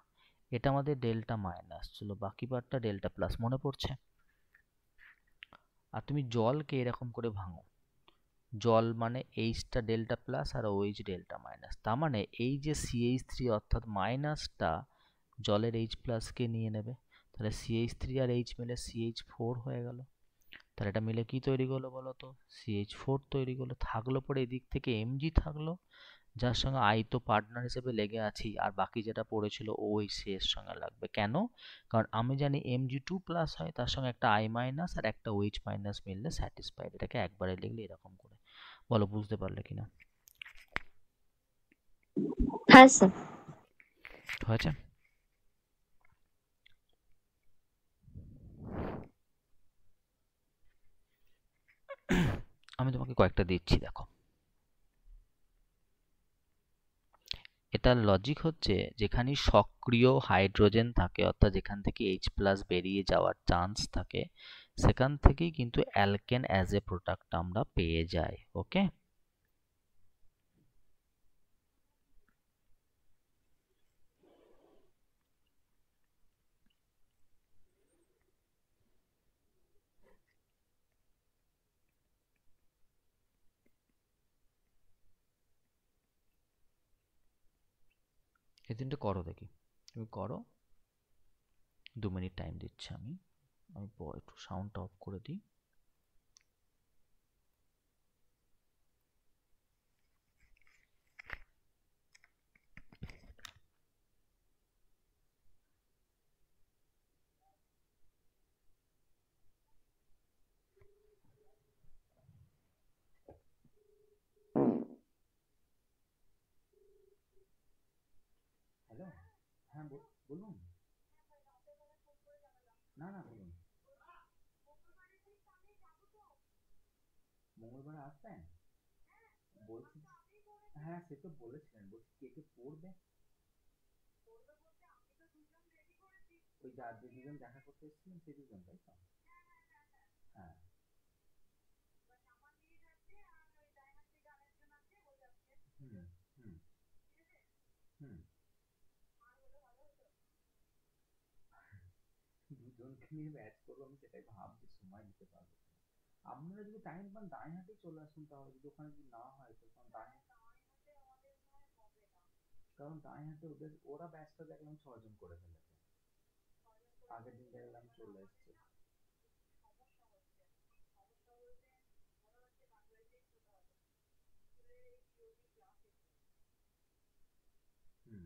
এটা আমাদের ডেল্টা মাইনাস ছিল, বাকি পার্টটা ডেল্টা প্লাস, মনে পড়ছে? আর তুমি জলকে এরকম করে ভাঙো, জল মানে এইচটা ডেল্টা প্লাস আর ওএইচ ডেল্টা মাইনাস, তার মানে এই যে CH3 অর্থাৎ মাইনাসটা জলের H প্লাসকে নিয়ে নেবে, তাহলে CH3 আর H মিলে CH4 হয়ে গেল। তাহলে এটা মিলে কি তৈরি করলো বলো তো? CH4 তৈরি করলো। থাকলো পরে এদিক থেকে Mg থাকলো, যার সঙ্গে আই তো পার্টনার হিসেবে লেগে আছি, আর বাকি যেটা পড়েছিল ওই সি এর সঙ্গে লাগবে। কেন? কারণ আমি জানি Mg2+ হয়, তার সঙ্গে একটা I মাইনাস আর একটা OH মাইনাস মিললে স্যাটিসফাইড। এটাকে একবারে লিখলে এরকম করে। বলো বুঝতে পারলে কিনা? হ্যাঁ স্যার। হয়েছে? আমি তোমাকে কয়েকটা দিচ্ছি দেখো। এটার লজিক হচ্ছে, যেখানে সক্রিয় হাইড্রোজেন থাকে অর্থাৎ যেখান থেকে H+ বেরিয়ে যাওয়ার চান্স থাকে, সেখান থেকেই কিন্তু অ্যালকেন অ্যাজ এ প্রোডাক্ট আমরা পেয়ে যাই। ওকে, এই তিনটে করো দেখি, তুমি করো। 2 মিনিট টাইম দিচ্ছি আমি। আমি একটু সাউন্ডটা অফ করে দিই। হ্যালো, হ্যাঁ বলুন। না না বলুন। মঙ্গলবার আসবেন বলছি। হ্যাঁ সে তো বলেছিলেন, বলছি কে কে পড়বে। ওই যে দুজন দেখা করতে এসেছিলেন সেই দুজন, তাই তো? হ্যাঁ। হুম হুম হুম। দুজনকে নিয়ে ব্যাচ করবো আমি সেটাই ভাবছি, সময় দিতে পারবো কিনা। আপনারা যদি টাইম পান দাইহাটেই চলে আসুন, তাহলে যদি ওখানে যদি না হয় তো কারণ দাইহাটে ওরা ব্যাচটা দেখলাম 6 জন করে ফেলেছে। আগের দিন দেখলাম চলে এসছে। হুম।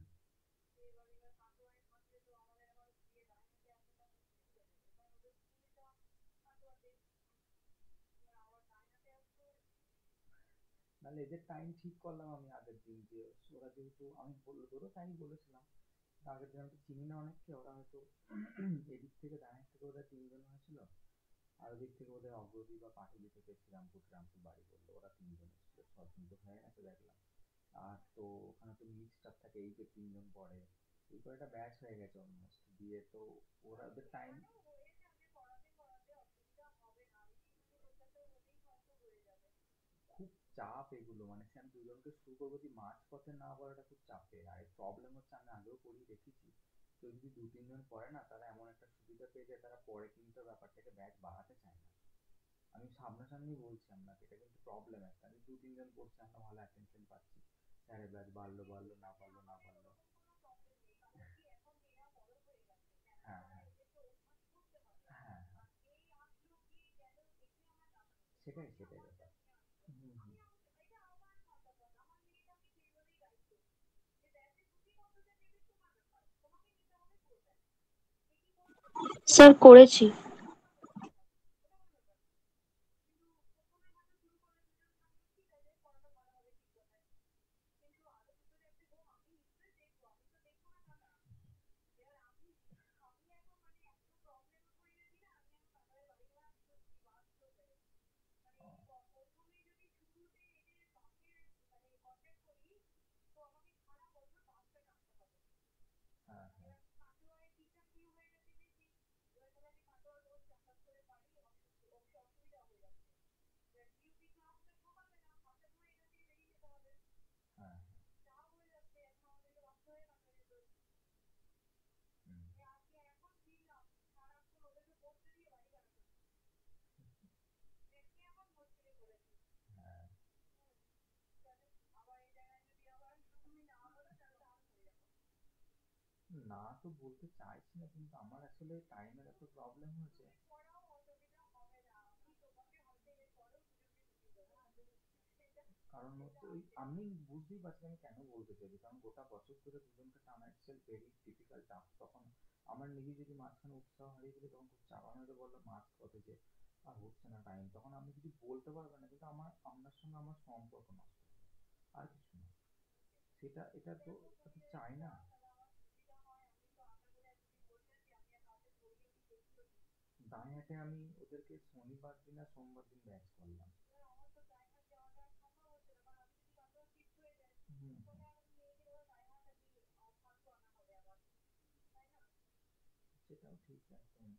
নাহলে এদের টাইম ঠিক করলাম আমি আগের দিন, যে ওরা যেহেতু আমি ওদেরও তাই বলেছিলাম, আগের দিন আমি তো চিনি না অনেককে, ওরা হয়তো এদিক থেকে দাঁড়িয়ে থেকে ওরা 3 জন হয়েছিল, আর ওদিক থেকে ওদের অগ্রদী বা পাটুলি থেকে শ্রীরামপুর বাড়ি বললো, ওরা 3 জন এসেছিল। 6 জন তো হয়ে গেছে দেখলাম। আর তো ওখানে তো মিক্স স্টাফ থাকে, এই যে 3 জন পড়ে, এই কয়টা ব্যাচ হয়ে গেছে অলমোস্ট দিয়ে, তো ওরা ওদের টাইম খুব চাপ এগুলো, মানে সে আমি 2 জনকে শুরু করবো, যদি মাঝ পথে না বলাটা খুব চাপের। আর প্রবলেম হচ্ছে আমি আগেও করিয়ে দেখেছি, কেউ যদি 2-3 জন পড়ে না, তারা এমন একটা সুবিধা পেয়ে যায়, তারা পরে কিন্তু ব্যাপারটাকে ব্যাচ বাড়াতে চায় না। আমি সামনাসামনি বলছি আপনাকে, এটা কিন্তু প্রবলেম একটা। আমি 2-3 জন পড়ছি, আমরা ভালো অ্যাটেনশন পাচ্ছি, স্যারের ব্যাচ বাড়লো বাড়লো না বাড়লো না বাড়লো। হ্যাঁ হ্যাঁ হ্যাঁ হ্যাঁ, সেটাই সেটাই ব্যাপার। হুম হুম। স্যার করেছি। হ্যাঁ হ্যাঁ হ্যাঁ। হুম। হ্যাঁ। না তো বলতে চাইছি না, কিন্তু আমার আসলে টাইমের এত প্রবলেম হয়েছে। কারণ হচ্ছে ওই আমি বুঝতেই পারছি আমি কেন বলতে চাইছি, কারণ গোটা বছর ধরে 2 জনকে টানা ইটসেলফ ভেরি ডিফিকাল্ট টাস্ক। তখন আমার নিজে যদি মাঝখানে উৎসাহ হারিয়ে গেলে তখন খুব চাপ। আমি হয়তো বললাম মাঝ পথে যে আর হচ্ছে না টাইম, তখন আমি কিছু বলতে পারবে না, কিন্তু আমার আপনার সঙ্গে আমার সম্পর্ক নষ্ট হবে, আর কিছু না। সেটা এটা তো চাই না। দাঁড়িয়ে আমি ওদেরকে শনিবার দিন আর সোমবার দিন ব্যাচ করলাম। হুম হুম। সেটাও ঠিক একদম।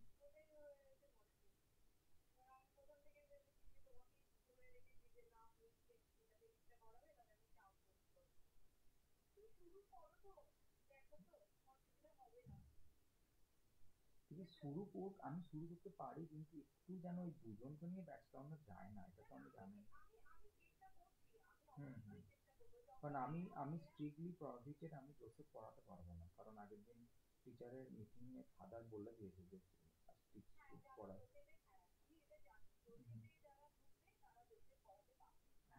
ঠিক আছে আমি শুরু করতে পারি, কিন্তু একটু যেন ওই 2 জনকে নিয়ে ব্যাচ করানো যায় না, এটা তো আমি জানি। হুম হুম। কারণ আমি স্ট্রিক্টলি প্রভিটেড আমি প্রসেস পড়াতে পারবো না, কারণ আগের দিন টিচারের মিটিং এ ফাদার বলে দিয়েছে যে পড়ায়।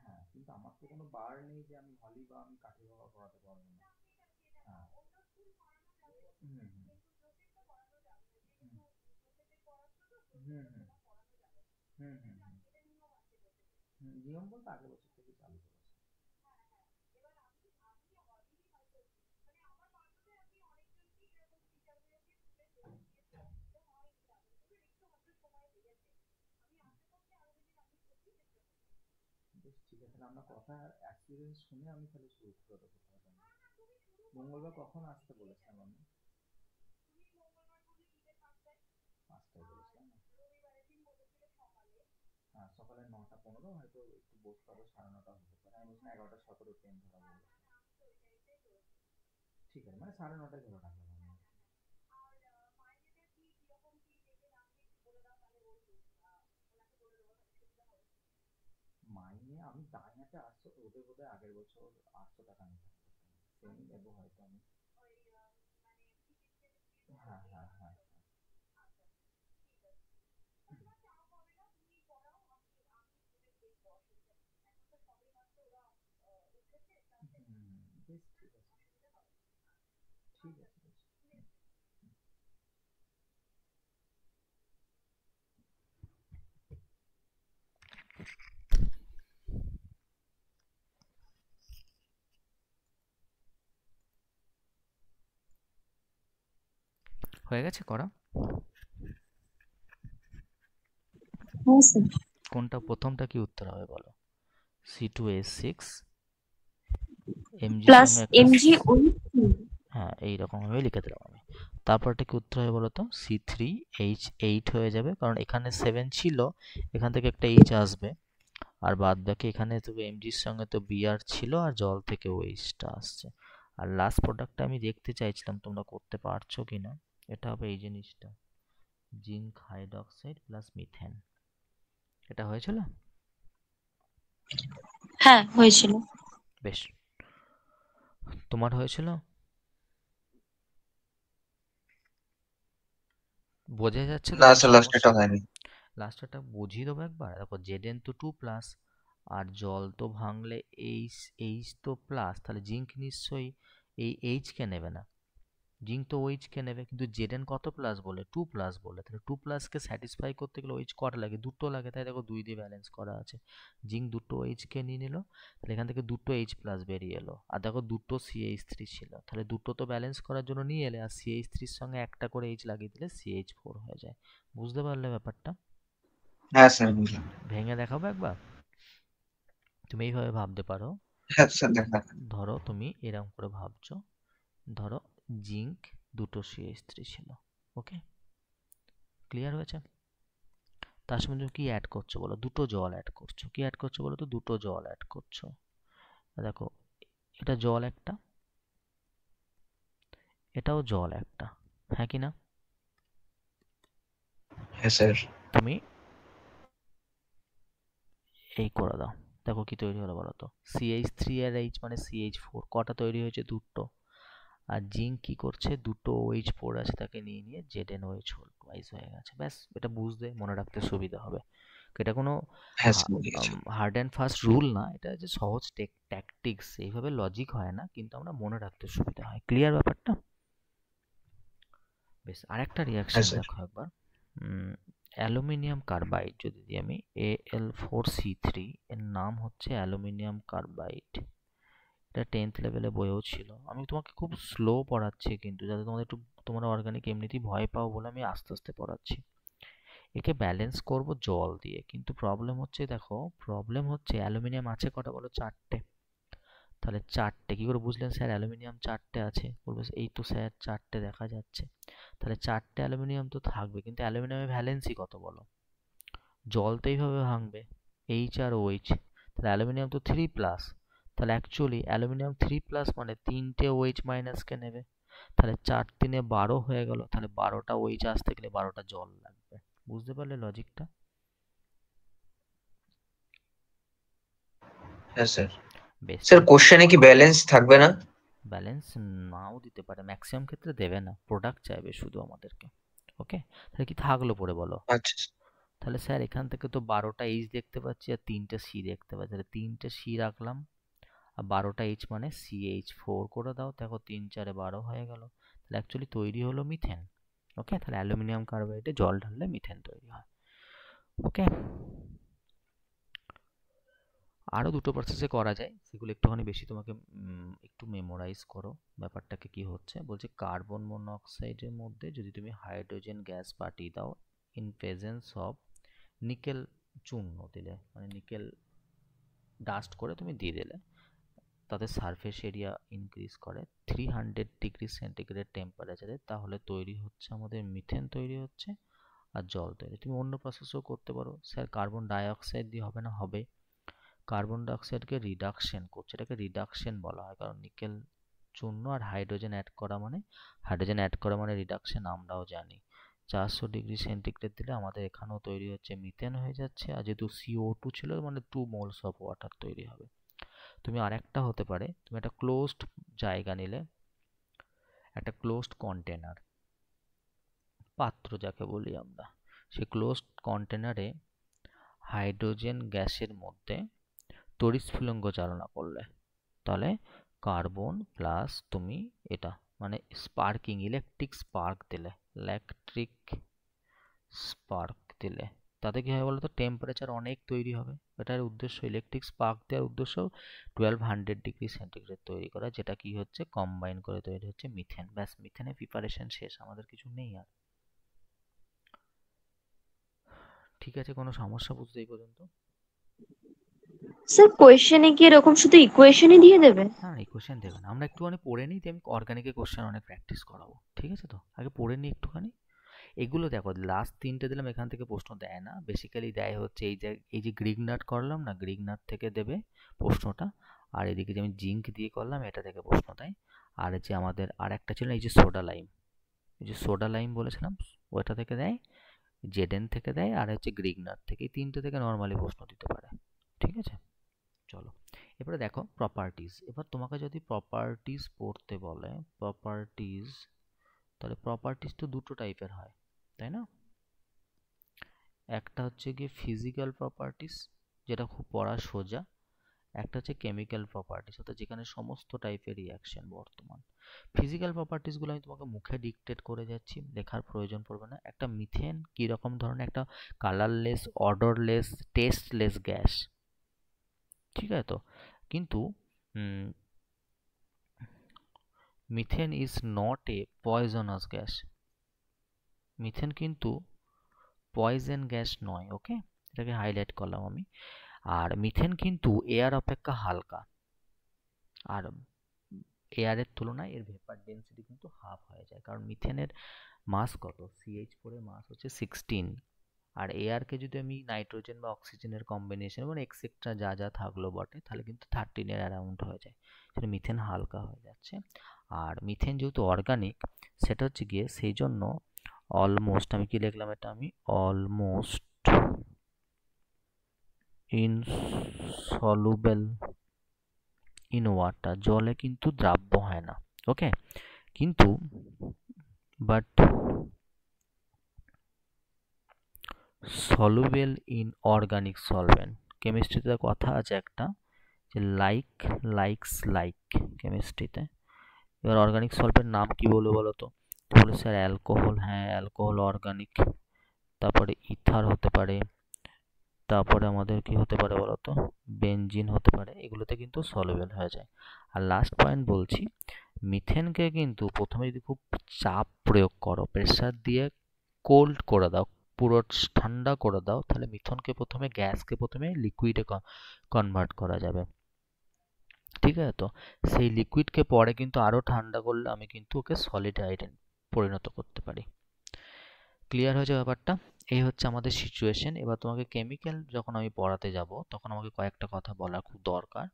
হ্যাঁ, কিন্তু আমার তো কোনো বার নেই যে আমি হলি বা আমি কাঠি বাবা পড়াতে পারবো না। হ্যাঁ, হুম হুম হুম হুম হুম হুম হুম নিয়ম বলতে আগের বছর থেকে চালু করেছে। বেশ ঠিক আছে, তাহলে আমরা কথা এক্সপিরিয়েন্স শুনে আমি তাহলে শুরু করে দেবো তাহলে। মঙ্গলবার কখন আসতে বলেছিলাম আমি? 5টায় বলেছিলাম না? হ্যাঁ, সকালে 9টা 15 হয়তো একটু বসতে হবে, 9:30 হতে পারে। আমি বলছিলাম 11টা 17 ট্রেন ধরা বলেছিলাম। ঠিক আছে, মানে 9:30 ধরে রাখলাম আমি। মাইনে আমি দাঁড়িয়েতে 800, ওদের বোধহয় আগের বছর 800 টাকা নিতে হবে, সেম নেবো হয়তো আমি। হ্যাঁ হ্যাঁ হ্যাঁ বেশ ঠিক আছে, ঠিক আছে বেশ। হয়ে গেছে করা? হ্যাঁ স্যার। কোনটা প্রথমটা কি উত্তর হবে বলো? C2H6 এমজির প্লাস সঙ্গে একটা এমজি ওই। হ্যাঁ এইরকম ভাবে লিখে দিলাম আমি। তারপরটা কি উত্তর হবে বলো তো? C3H8 হয়ে যাবে, কারণ এখানে 7 ছিল, এখান থেকে একটা H আসবে, আর বাদ বাকি এখানে তো এমজির সঙ্গে তো বিআর ছিল, আর জল থেকে ওইচটা আসছে। আর লাস্ট প্রোডাক্টটা আমি দেখতে চাইছিলাম তোমরা করতে পারছো কিনা, এটা হবে এই জিনিসটা, জিঙ্ক হাইড্রক্সাইড প্লাস মিথেন। এটা হয়েছিল? হ্যাঁ হয়েছিল। বেশ, তোমার হয়েছিল? বোঝা যাচ্ছে তো না কি স্যার, লাস্ট এটা সমস্যা? হয়নি। লাস্টটা বুঝিয়ে দেবো একবার, দেখো জেডেন তো 2+, আর জল তো ভাঙলে এইচ, এইচ তো প্লাস, তাহলে জিঙ্ক নিশ্চয়ই এই এইচ কে নেবে না, জিঙ্ক তো ওইচ কে নেবে, কিন্তু জেডেন কত প্লাস বলে? 2+ বলে, তাহলে 2+কে স্যাটিসফাই করতে গেলে ওইচ কটা লাগে? দুটো লাগে, তাই দেখো 2 দিয়ে ব্যালেন্স করা আছে। জিঙ্ক দুটো এইচ কে নিয়ে নিল, তাহলে এখান থেকে দুটো এইচ প্লাস বেরিয়ে এলো, আর দেখো দুটো CH3 ছিল, তাহলে দুটো তো ব্যালেন্স করার জন্য নিয়ে এলে, আর CH3 এর সঙ্গে একটা করে এইচ লাগিয়ে দিলে CH4 হয়ে যায়। বুঝতে পারলে ব্যাপারটা? হ্যাঁ স্যার, বুঝলাম। ভেঙে দেখাবো একবার? তুমি এইভাবে ভাবতে পারো, হ্যাঁ স্যার, দেখা। ধরো তুমি এরকম করে ভাবছো, ধরো জিঙ্ক দুটো CH3 ছিল, ওকে, ক্লিয়ার হয়েছে? তার সঙ্গে তুমি কি অ্যাড করছো বলো? দুটো জল অ্যাড করছো। কি অ্যাড করছো বলো তো? দুটো জল অ্যাড করছো। দেখো, এটা জল একটা, এটাও জল একটা, হ্যাঁ কি না? হ্যাঁ স্যার। তুমি এই করে দাও, দেখো কি তৈরি হলো বলো তো? CH3 আর H মানে CH4, কটা তৈরি হয়েছে? দুটো। আর জিঙ্ক কি করছে? দুটো OH4 আছে, তাকে নিয়ে নিয়ে ZnOH টুয়াইস হয়ে গেছে। ব্যাস, এটা বুঝতে মনে রাখতে সুবিধা হবে। এটা কোনো হ্যাঁ স্যার, বুঝেছি। হার্ড অ্যান্ড ফাস্ট রুল না, এটা যে সহজ ট্যাকটিক্স, এইভাবে লজিক হয় না, কিন্তু আমরা মনে রাখতে সুবিধা হয়। ক্লিয়ার ব্যাপারটা? বেশ, আরেকটা হ্যাঁ রিয়াকশন স্যার। দেখো একবার। অ্যালুমিনিয়াম কার্বাইড যদি দিই আমি, Al4C3, এর নাম হচ্ছে অ্যালুমিনিয়াম কার্বাইড। এটা 10th লেভেলে বইও ছিল। আমি তোমাকে খুব স্লো পড়াচ্ছি কিন্তু, যাতে তোমাদের একটু, তোমরা অর্গানিক এমনিতেই ভয় পাও বলে আমি আস্তে আস্তে পড়াচ্ছি। একে ব্যালেন্স করব জল দিয়ে, কিন্তু প্রবলেম হচ্ছে, দেখো প্রবলেম হচ্ছে অ্যালুমিনিয়াম আছে কটা বলো? 4টে। তাহলে 4টে কি করে বুঝলেন স্যার অ্যালুমিনিয়াম 4টে আছে? বলবে এই তো স্যার 4টে দেখা যাচ্ছে। তাহলে 4টে অ্যালুমিনিয়াম তো থাকবে, কিন্তু অ্যালুমিনিয়ামের ভ্যালেন্সি কত বলো? জল তো এইভাবে ভাঙবে, এইচ আর ওইচ, তাহলে অ্যালুমিনিয়াম তো 3+, তাহলে অ্যাকচুয়ালি অ্যালুমিনিয়াম 3+ মানে 3টে ওইচ মাইনাসকে নেবে, তাহলে 4×3=12 হয়ে গেল, তাহলে 12টা ওইচ আসতে গেলে 12টা জল লাগবে। বুঝতে পারলে লজিকটা? হ্যাঁ স্যার। বেস্ট। স্যার কোশ্চেনে কি ব্যালেন্স থাকবে না? ব্যালেন্স নাও দিতে পারে, ম্যাক্সিমাম ক্ষেত্রে দেবে না, প্রোডাক্ট চাইবে শুধু আমাদেরকে। ওকে, তাহলে কি থাকলো পরে বলো? আচ্ছা। তাহলে স্যার এখান থেকে তো 12টা এইচ দেখতে পাচ্ছি আর 3টে সি দেখতে পাচ্ছি, তাহলে 3টে সি রাখলাম আর 12টা এইচ মানে CH4 করে দাও, দেখো 3 4 12 হয়ে গেল। তাহলে অ্যাকচুয়ালি তৈরি হলো মিথেন। ওকে, তাহলে অ্যালুমিনিয়াম কার্বাইডে জল ঢাললে মিথেন তৈরি হয়। ওকে, আরও দুটো প্রসেসে করা যায়, সেগুলো একটুখানি বেশি তোমাকে একটু মেমোরাইজ করো ব্যাপারটাকে কি হচ্ছে। বলছে কার্বন মনোক্সাইডের মধ্যে যদি তুমি হাইড্রোজেন গ্যাস পাঠিয়ে দাও ইন প্রেজেন্স অফ নিকেল চূর্ণ দিলে, মানে নিকেল ডাস্ট করে তুমি দিয়ে দিলে, তাদের সারফেস এরিয়া ইনক্রিজ করে 300 ডিগ্রি সেন্টিগ্রেড টেম্পারেচারে, তাহলে তৈরি হচ্ছে আমাদের মিথেন তৈরি হচ্ছে আর জল তৈরি। তুমি অন্য প্রসেসও করতে পারো। স্যার কার্বন ডাইঅক্সাইড দিয়ে হবে না? হবে। কার্বন ডাইঅক্সাইডকে রিডাকশন করছে, এটাকে রিডাকশন বলা হয়, কারণ নিকেল চূর্ণ আর হাইড্রোজেন অ্যাড করা মানে রিডাকশন, আমরাও জানি। 400 ডিগ্রি সেন্টিগ্রেড দিলে আমাদের এখানেও তৈরি হচ্ছে মিথেন হয়ে যাচ্ছে, আর যেহেতু CO2 ছিল মানে 2 মোলস অফ ওয়াটার তৈরি হবে। তুমি আরেকটা হতে পারে, তুমি একটা ক্লোজড জায়গা নিলে, একটা ক্লোজড কন্টেনার, পাত্র যাকে বলি আমরা, সেই ক্লোজড কন্টেনারে হাইড্রোজেন গ্যাসের মধ্যে তড়িৎস্ফুলিঙ্গ চালনা করলে, তাহলে কার্বন প্লাস তুমি এটা মানে স্পার্কিং, ইলেকট্রিক স্পার্ক দিলে, তাতে কি হয় বলো তো? টেম্পারেচার অনেক তৈরি হবে। এটার উদ্দেশ্য, ইলেকট্রিক স্পার্ক দেওয়ার উদ্দেশ্য 1200 ডিগ্রি সেন্টিগ্রেড তৈরি করা, যেটা কি হচ্ছে কম্বাইন করে তৈরি হচ্ছে মিথেন। ব্যাস, মিথেনের প্রিপারেশন শেষ, আমাদের কিছু নেই আর। ঠিক আছে, কোনো সমস্যা বুঝতে এই পর্যন্ত? স্যার কোয়েশ্চেনে কি এরকম শুধু ইকুয়েশনই দিয়ে দেবে? না না, এই কোশ্চেন দেবে না, আমরা একটুখানি পড়ে নিই, দিয়ে আমি অর্গানিকের কোশ্চেন অনেক প্র্যাকটিস করাবো। ঠিক আছে, তো আগে পড়ে নিই একটুখানি। এগুলো দেখো, লাস্ট 3টে দিলাম, এখান থেকে প্রশ্ন দেয় না, বেসিক্যালি দেয় হচ্ছে এই যে গ্রিক নাট করলাম না, গ্রিক নাট থেকে দেবে প্রশ্নটা। আর এদিকে যে আমি জিঙ্ক দিয়ে করলাম, এটা থেকে প্রশ্ন দেয়। আর যে আমাদের আর একটা ছিল এই যে সোডা লাইম, এই যে সোডা লাইম বলেছিলাম, ওটা থেকে দেয়, জেডেন থেকে দেয়, আর হচ্ছে গ্রিক নাট থেকে, এই 3টে থেকে নর্মালি প্রশ্ন দিতে পারে। ঠিক আছে, চলো এবারে দেখো প্রপার্টিজ। এবার তোমাকে যদি প্রপার্টিজ পড়তে বলে, প্রপার্টিজ, তাহলে প্রপার্টিজ তো দুটো টাইপের হয়, তাই না? একটা হচ্ছে গিয়ে ফিজিক্যাল প্রপার্টিস, যেটা খুব পড়া সোজা। একটা হচ্ছে কেমিক্যাল প্রপার্টিস, অর্থাৎ যেখানে সমস্ত টাইপের রিয়াকশন বর্তমান। ফিজিক্যাল প্রপার্টিসগুলো আমি তোমাকে মুখে ডিকটেট করে যাচ্ছি, লেখার প্রয়োজন পড়বে না। একটা মিথেন কীরকম ধরনের? একটা কালারলেস, অর্ডারলেস, টেস্টলেস গ্যাস। ঠিক আছে তো? কিন্তু methane is not a poisonous gas. Methane কিন্তু পয়জন গ্যাস নয়। ওকে, এটাকে হাইলাইট করলাম আমি। আর মিথেন কিন্তু এয়ার অপেক্ষা হালকা, আর এয়ারের তুলনায় এর ভেপার ডেন্সিটি কিন্তু হাফ হয়ে যায়, কারণ মিথেনের মাস কত? CH4 এর মাস হচ্ছে 16, আর এয়ারকে যদি আমি নাইট্রোজেন বা অক্সিজেনের কম্বিনেশন মানে এক্সেট্রা যা যা থাকলো বটে, তাহলে কিন্তু 13 এর অ্যারাউন্ড হয়ে যায়, সেটা মিথেন হালকা হয়ে যাচ্ছে। আর মিথেন যেহেতু অর্গানিক, সেটা হচ্ছে গিয়ে সেই জন্য অলমোস্ট, আমি কি লিখলাম এটা? আমি অলমোস্ট ইনসলুবেল ইন ওয়াটার, জলে কিন্তু দ্রাব্য হয় না। ওকে, কিন্তু but soluble in organic solvent. কেমিস্ট্রিতে কথা আছে একটা, যে লাইক লাইকস লাইক, কেমিস্ট্রিতে। এবার অর্গানিক সলভেন্ট নাম কি বলবো বলো তো? বলে স্যার অ্যালকোহল। হ্যাঁ, অ্যালকোহল অর্গানিক। তারপরে ইথার হতে পারে, তারপরে আমাদের কি হতে পারে বলো তো? বেনজিন হতে পারে, এগুলোতে কিন্তু সলুবেল হয়ে যায়। আর লাস্ট পয়েন্ট বলছি, মিথেনকে কিন্তু প্রথমে যদি খুব চাপ প্রয়োগ করো, প্রেসার দিয়ে কোল্ড করে দাও, পুরো ঠান্ডা করে দাও, তাহলে গ্যাসকে প্রথমে লিকুইডে কনভার্ট করা যাবে। ঠিক আছে তো? সেই লিকুইডকে পরে কিন্তু আরো ঠান্ডা করলে আমি কিন্তু ওকে সলিড পরিণত করতে পারি। ক্লিয়ার হয়েছে ব্যাপারটা? এই হচ্ছে আমাদের সিচুয়েশন। এবার তোমাকে কেমিক্যাল যখন আমি পড়াতে যাব, তখন আমাকে কয়েকটা কথা বলা খুব দরকার।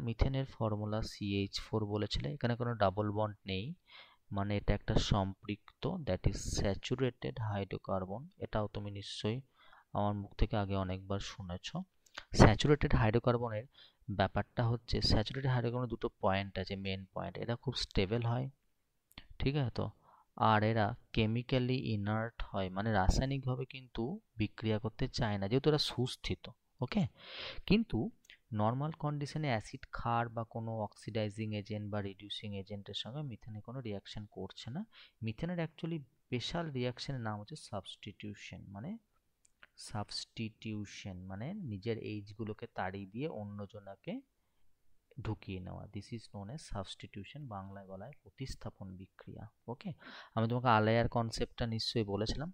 মিথেনের ফর্মুলা CH4 বলেছিলে, এখানে কোনো ডাবল বন্ড নেই, মানে এটা একটা সম্পৃক্ত, দ্যাট ইজ স্যাচুরেটেড হাইড্রোকার্বন। এটাও তুমি নিশ্চয়ই আমার মুখ থেকে আগে অনেকবার শুনেছো। স্যাচুরেটেড হাইড্রোকার্বনের ব্যাপারটা হচ্ছে স্যাচুরেটেড হাইড্রোকার্বনের দুটো পয়েন্ট আছে, মেন পয়েন্ট, এরা খুব স্টেবল হয়, ঠিক আছে তো, আর এরা কেমিক্যালি ইনার্ট হয়, মানে রাসায়নিকভাবে কিন্তু বিক্রিয়া করতে চায় না, যেহেতু এরা সুস্থিত। ওকে, কিন্তু নর্মাল কন্ডিশনে অ্যাসিড ক্ষার বা কোনো অক্সিডাইজিং এজেন্ট বা রিডিউসিং এজেন্টের সঙ্গে মিথেনে কোনো রিয়াকশন করছে না। মিথেনের অ্যাকচুয়ালি স্পেশাল রিয়াকশনের নাম হচ্ছে সাবস্টিটিউশন, মানে নিজের এইচগুলোকে তাড়িয়ে দিয়ে অন্যজনকে ঢুকিয়ে নেওয়া। This is known as substitution, বাংলায় বলা হয় প্রতিস্থাপন বিক্রিয়া। ওকে, আমি তোমাকে আলেয়ার কনসেপ্টটা নিশ্চয়ই বলেছিলাম।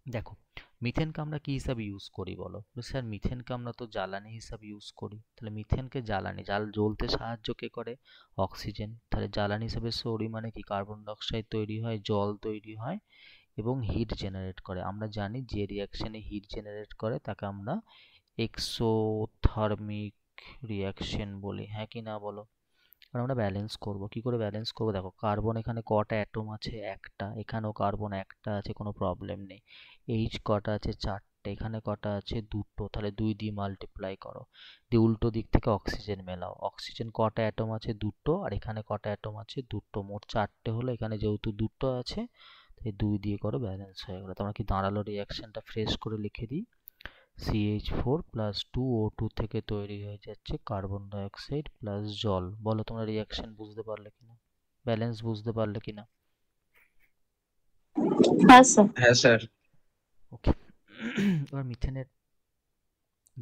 দেখো, মিথেনকে আমরা কি হিসাবে ইউজ করি বলো? স্যার মিথেনকে আমরা তো জ্বালানি হিসাবে ইউজ করি। তাহলে মিথেনকে জ্বলতে সাহায্য কে করে? অক্সিজেন। তাহলে জ্বালানি হিসাবে সরি মানে কি? কার্বন ডাই অক্সাইড তৈরি হয়, জল তৈরি হয় এবং হিট জেনারেট করে। আমরা জানি যে রিয়াকশনে হিট জেনারেট করে তাকে আমরা এক্সোথার্মিক রিয়াকশন বলি, হ্যাঁ কি না বলো? আর আমরা ব্যালেন্স করব, কি করে ব্যালেন্স করব? দেখো, কার্বন এখানে কটা অ্যাটম আছে? একটা। এখানেও কার্বন একটা আছে, কোনো প্রবলেম নেই। এইচ কটা আছে? চারটে। এখানে কটা আছে? দুটো। তাহলে 2 দিয়ে মাল্টিপ্লাই করো, দিয়ে উল্টো দিক থেকে অক্সিজেন মেলাও। অক্সিজেন কটা অ্যাটম আছে? দুটো। আর এখানে কটা অ্যাটম আছে? দুটো। মোট চারটে হলো, এখানে যেহেতু দুটো আছে তাই 2 দিয়ে করো, ব্যালেন্স হয়ে গেলো। তোমরা কি দাঁড়ালো? রিয়াকশনটা ফ্রেশ করে লিখে দিই। CH4 প্লাস 2O2 থেকে তৈরি হয়ে যাচ্ছে কার্বন ডাইঅক্সাইড প্লাস জল। বলো তোমরা রিয়াকশন বুঝতে পারলে কিনা, ব্যালেন্স বুঝতে পারলে কিনা? হ্যাঁ স্যার। হ্যাঁ স্যার। ওকে, এবার মিথেনের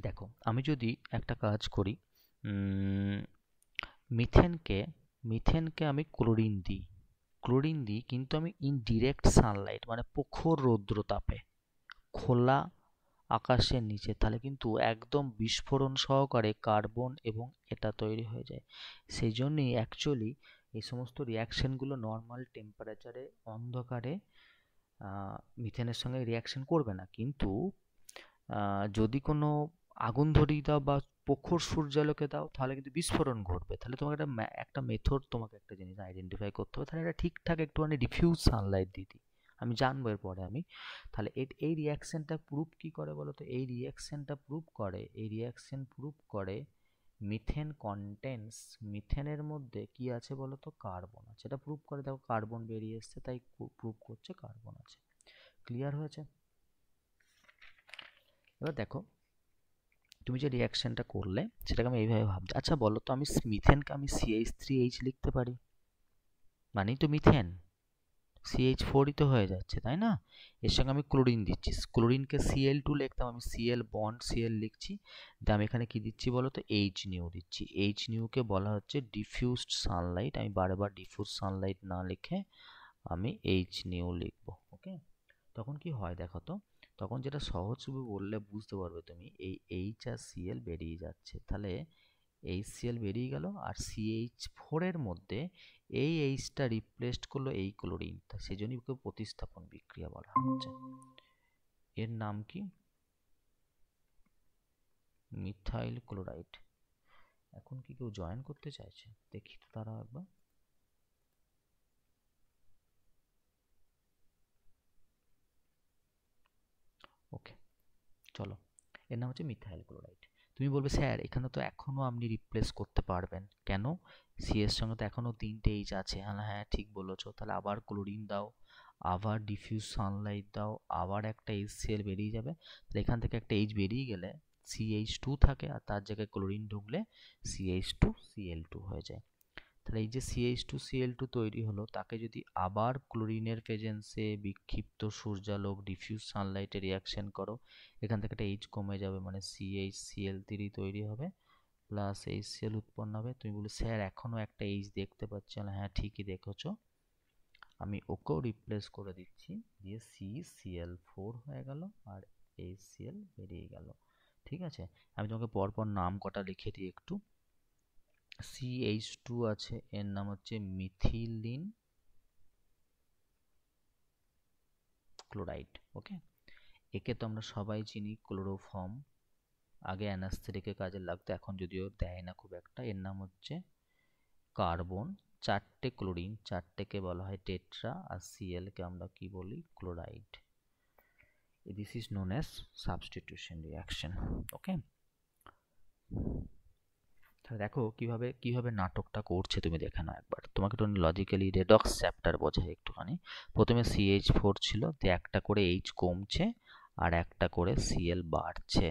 দেখো, আমি যদি একটা কাজ করি, উম, মিথেনকে মিথেনকে আমি ক্লোরিন দিই কিন্তু আমি ইনডিরেক্ট সানলাইট মানে প্রখর রৌদ্রতাপে, খোলা আকাশের নিচে, তাহলে কিন্তু একদম বিস্ফোরণ সহকারে কার্বন এবং এটা তৈরি হয়ে যায়। সেই জন্যই অ্যাকচুয়ালি এই সমস্ত রিয়াকশনগুলো নর্মাল টেম্পারেচারে অন্ধকারে মিথেনের সঙ্গে রিয়াকশন করবে না, কিন্তু যদি কোনো আগুন ধরিয়ে দাও বা প্রখর সূর্যালোকে দাও তাহলে কিন্তু বিস্ফোরণ ঘটবে। তাহলে তোমাকে একটা মেথড, তোমাকে একটা জিনিস আইডেন্টিফাই করতে হবে। তাহলে এটা ঠিকঠাক একটুখানি ডিফিউজ সানলাইট দিই, আমি জানবো এরপরে আমি। তাহলে এই রিয়াকশনটা প্রুফ কি করে বলো তো? এই রিয়াকশন প্রুফ করে মিথেন কন্টেন্টস, মিথেনের মধ্যে কি আছে বলো তো? কার্বন আছে। এটা প্রুফ করে, দেখো কার্বন বেরিয়ে এসছে, তাই প্রুফ করছে কার্বন আছে। ক্লিয়ার হয়েছে? এবার দেখো, তুমি যে রিয়াকশনটা করলে সেটাকে আমি এইভাবে ভাবছি। আচ্ছা বলো তো, আমি মিথেনকে আমি CH3H লিখতে পারি, মানেই তো মিথেন। CH4ই তো হয়ে যাচ্ছে, তাই না? এর সঙ্গে আমি ক্লোরিন দিচ্ছি, ক্লোরিনকে Cl2 লিখতাম, আমি Cl বন্ড Cl লিখছি। দিয়ে আমি এখানে কি দিচ্ছি বলো তো? H নিউ দিচ্ছি। H নিউকে বলা হচ্ছে ডিফিউজড সানলাইট। আমি বারবার ডিফিউজ সানলাইট না লিখে আমি H নিউ লিখবো। ওকে, তখন কি হয় দেখো তো? তখন যেটা সহজভাবে বললে বুঝতে পারবে তুমি, এই H আর Cl বেরিয়ে যাচ্ছে, তাহলে HCl বেরিয়ে গেল, আর CH4 এর মধ্যে এই Hটা রিপ্লেসড করলো এই ক্লোরিন, তা সেই জন্যই ওকে প্রতিস্থাপন বিক্রিয়া বলা হচ্ছে। এর নাম কি? Methyl chloride. এখন কি কেউ জয়েন করতে চাইছে? দেখি তো তারা একবার। ওকে, চলো, এর নাম হচ্ছে মিথাইল ক্লোরাইড। তুমি বলবে স্যার এখানে তো এখনো আপনি রিপ্লেস করতে পারবেন কেন? সি এর সঙ্গে তো এখনো 3টে এইচ আছে। হ্যাঁ ঠিক বলেছো, তাহলে আবার ক্লোরিন দাও, আবার ডিফিউজ সানলাইট দাও, আবার একটা HCl বেরিয়ে যাবে। তাহলে এখান থেকে একটা এইচ বেরিয়ে গেলে CH2 থাকে, আর তার জায়গায় ক্লোরিন ঢুকলে CH2Cl2 হয়ে যায়। তাহলে এই যে CH2Cl2 তৈরি হলো, তাকে যদি আবার ক্লোরিনের প্রেজেন্সে বিক্ষিপ্ত সূর্যালোক ডিফিউজ সানলাইটে রিয়াকশন করো, এখান থেকে একটা এইচ কমে যাবে, মানে CHCl3 তৈরি হবে, প্লাস HCl উৎপন্ন হবে। তুমি বলো স্যার এখনো একটা এইচ দেখতে পাচ্ছি না। হ্যাঁ ঠিকই দেখেছো, আমি ওকেও রিপ্লেস করে দিচ্ছি, দিয়ে CCl4 হয়ে গেল আর HCl বেরিয়ে গেল। ঠিক আছে, আমি তোমাকে পরপর নাম কটা লিখে দিই একটু। CH2 আছে, এর নাম হচ্ছে মিথিলিন ক্লোরাইড। ওকে, একে তো আমরা সবাই চিনি ক্লোরোফর্ম, আগে অ্যানাস্থেটিকে কাজে লাগতো, এখন যদিও দেয় না খুব একটা। এর নাম হচ্ছে কার্বন, চারটে ক্লোরিন, চারটেকে বলা হয় টেট্রা, আর Cl কে আমরা কি বলি? Chloride. This is known as substitution reaction. Okay, তাহলে দেখো কিভাবে কিভাবে নাটকটা করছে, তুমি দেখে নাও একবার। তোমাকে একটু লজিক্যালি রেডক্স চ্যাপ্টার বোঝাই একটুখানি। প্রথমে CH4 ছিল, দিয়ে একটা করে H কমছে আর একটা করে Cl বাড়ছে।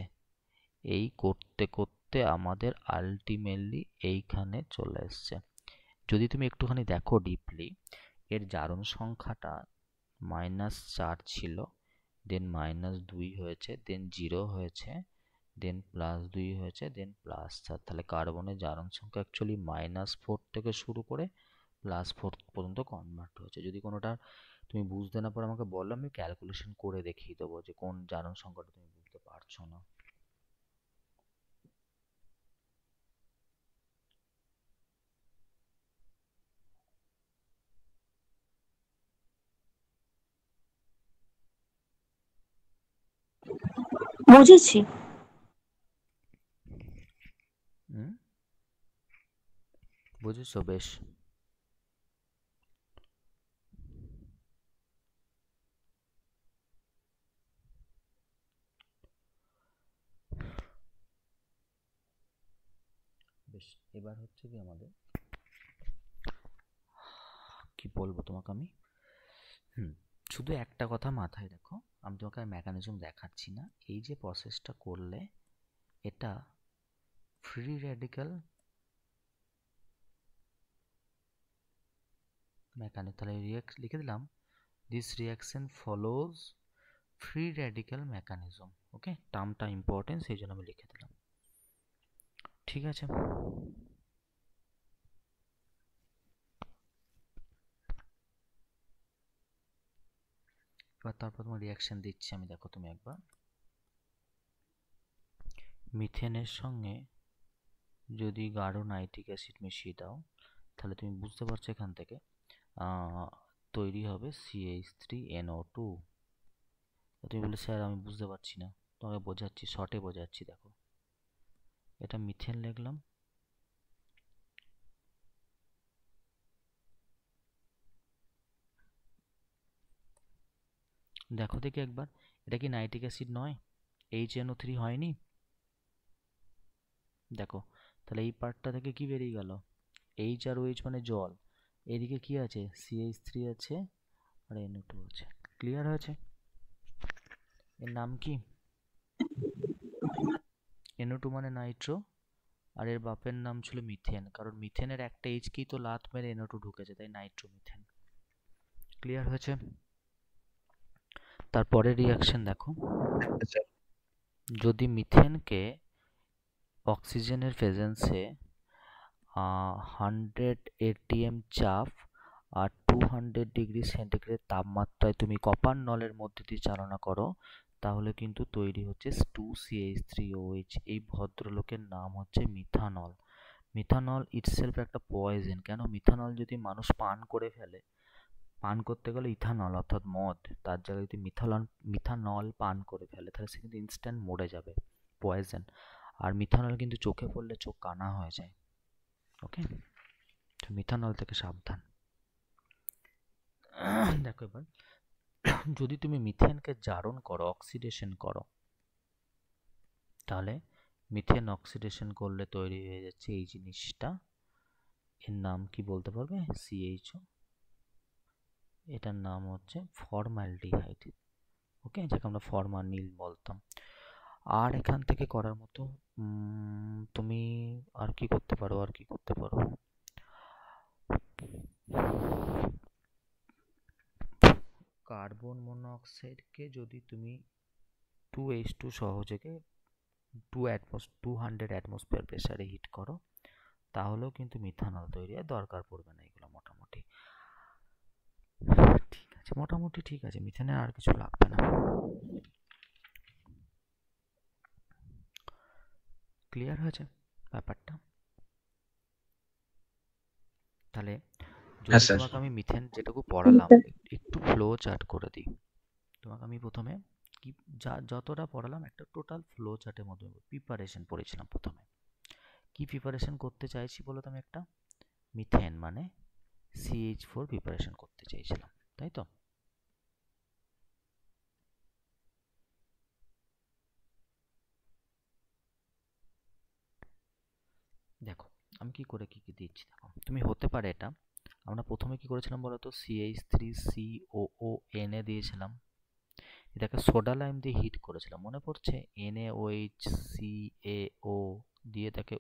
এই করতে করতে আমাদের আলটিমেটলি এইখানে চলে এসছে। যদি তুমি একটুখানি দেখো ডিপলি, এর জারণ সংখ্যাটা -4 ছিল, দেন -2 হয়েছে, দেন 0 হয়েছে, দেন +2 হয়েছে, দেন +4। তাহলে কার্বনের জারণ সংখ্যা অ্যাকচুয়ালি -4 থেকে শুরু করে +4 পর্যন্ত কনভার্ট হয়েছে। যদি কোনোটা তুমি বুঝতে না পারো আমাকে বলো, আমি ক্যালকুলেশন করে দেখিয়ে দেবো যে কোন জারণ সংখ্যাটা তুমি বুঝতে পারছো না। বুঝেছি। হুম, বুঝেছো? বেশ। বেশ, এবার হচ্ছে কি আমাদের কি বলবো তোমাকে আমি। হুম, শুধু একটা কথা মাথায় রাখো, আমি তোমাকে আর মেকানিজম দেখাচ্ছি না। এই যে প্রসেসটা করলে, এটা ফ্রি রেডিক্যাল মেকানিজম। তাহলে লিখে দিলাম, this reaction follows free radical mechanism. Okay, টার্মটা ইম্পর্টেন্ট, সেই জন্য আমি লিখে দিলাম। ঠিক আছে। এবার তারপর তোমার রিয়াকশন দিচ্ছি আমি, দেখো তুমি একবার। মিথেনের সঙ্গে যদি গাঢ় নাইট্রিক অ্যাসিড মিশিয়ে দাও, তাহলে তুমি বুঝতে পারছো এখান থেকে তৈরি হবে CH3NO2। তুমি বলে স্যার আমি বুঝতে পারছি না, তোমাকে বোঝাচ্ছি, শর্টে বোঝাচ্ছি। দেখো, এটা মিথেন লিখলাম, দেখো দেখি একবার, এটা কি নাইট্রিক অ্যাসিড নয়? HNO3 হয়নি? দেখো, তাহলে এই পার্টটা থেকে কি বেরিয়ে গেল? H আর OH মানে জল, এদিকে কি আছে? CH3 আছে আর NO2 আছে। ক্লিয়ার হয়েছে? এর নাম কি? NO2 মানে নাইট্রো, আর এর বাপের নাম ছিল মিথেন, কারণ মিথেনের একটা এইচ কি তো লাত মেরে NO2 ঢুকেছে, তাই নাইট্রোমিথেন। ক্লিয়ার হয়েছে? তারপরে রিয়াকশন দেখো, আচ্ছা, যদি মিথেনকে অক্সিজেনের প্রেজেন্সে 100 ATM চাপ আর 200°C তাপমাত্রায় তুমি কপার নলের মধ্যে দিয়ে চালনা করো, তাহলে কিন্তু তৈরি হচ্ছে 2CH3OH। এই ভদ্রলোকের নাম হচ্ছে মিথানল। মিথানল ইটসেলফ একটা পয়জন। কেন? মিথানল যদি মানুষ পান করে ফেলে, পান করতে গেলে ইথানল অর্থাৎ মদ, তার জায়গায় যদি মিথানল পান করে ফেলে, তাহলে সে কিন্তু ইনস্ট্যান্ট মরে যাবে, পয়জন। আর মিথানল কিন্তু চোখে পড়লে চোখ কানা হয়ে যায়। ওকে, তো মিথানল থেকে সাবধান। দেখো এবার, যদি তুমি মিথেনকে জারণ করো, অক্সিডেশন করো, তাহলে মিথেন অক্সিডেশন করলে তৈরি হয়ে যাচ্ছে এই জিনিসটা। এর নাম কি বলতে পারবে? CHO। এটার নাম হচ্ছে ফর্মালডিহাইড। ওকে, যাকে আমরা ফরমানিল বলতাম। আর এখান থেকে করার মতো তুমি আর কি করতে পারো, আর কি করতে পারো? কার্বন মনোঅক্সাইডকে যদি তুমি 2H2 সহযোগে 200 অ্যাটমসফিয়ার প্রেসারে হিট করো, তাহলেও কিন্তু মিথানল তৈরি হয়। দরকার পড়বে না এগুলো মোটামুটি। ঠিক আছে, মোটামুটি ঠিক আছে, মিথেনের আর কিছু লাগবে না। ক্লিয়ার হয়েছে ব্যাপারটা? তাহলে হ্যাঁ যদি স্যার। তোমাকে আমি মিথেন যেটুকু পড়ালাম একটু ফ্লো চার্ট করে দিই তোমাকে। আমি প্রথমে কি যতটা পড়ালাম একটা টোটাল ফ্লো চার্টের মধ্যে প্রিপারেশন পড়েছিলাম। প্রথমে কি প্রিপারেশন করতে চাইছি বলো তো? আমি একটা মিথেন মানে CH4 প্রিপারেশন করতে চাইছিলাম, তাই তো? দেখো, কি করে কি দিচ্ছি দেখো, তুমি হতে পারে এটা আমরা প্রথমে কি করেছিলাম বলো তো, CH3COONA দিয়েছিলাম, এটাকে সোডা লাইম দিয়ে হিট করেছিলাম, মনে পড়ছে? NaOH CaO দিয়ে তাকে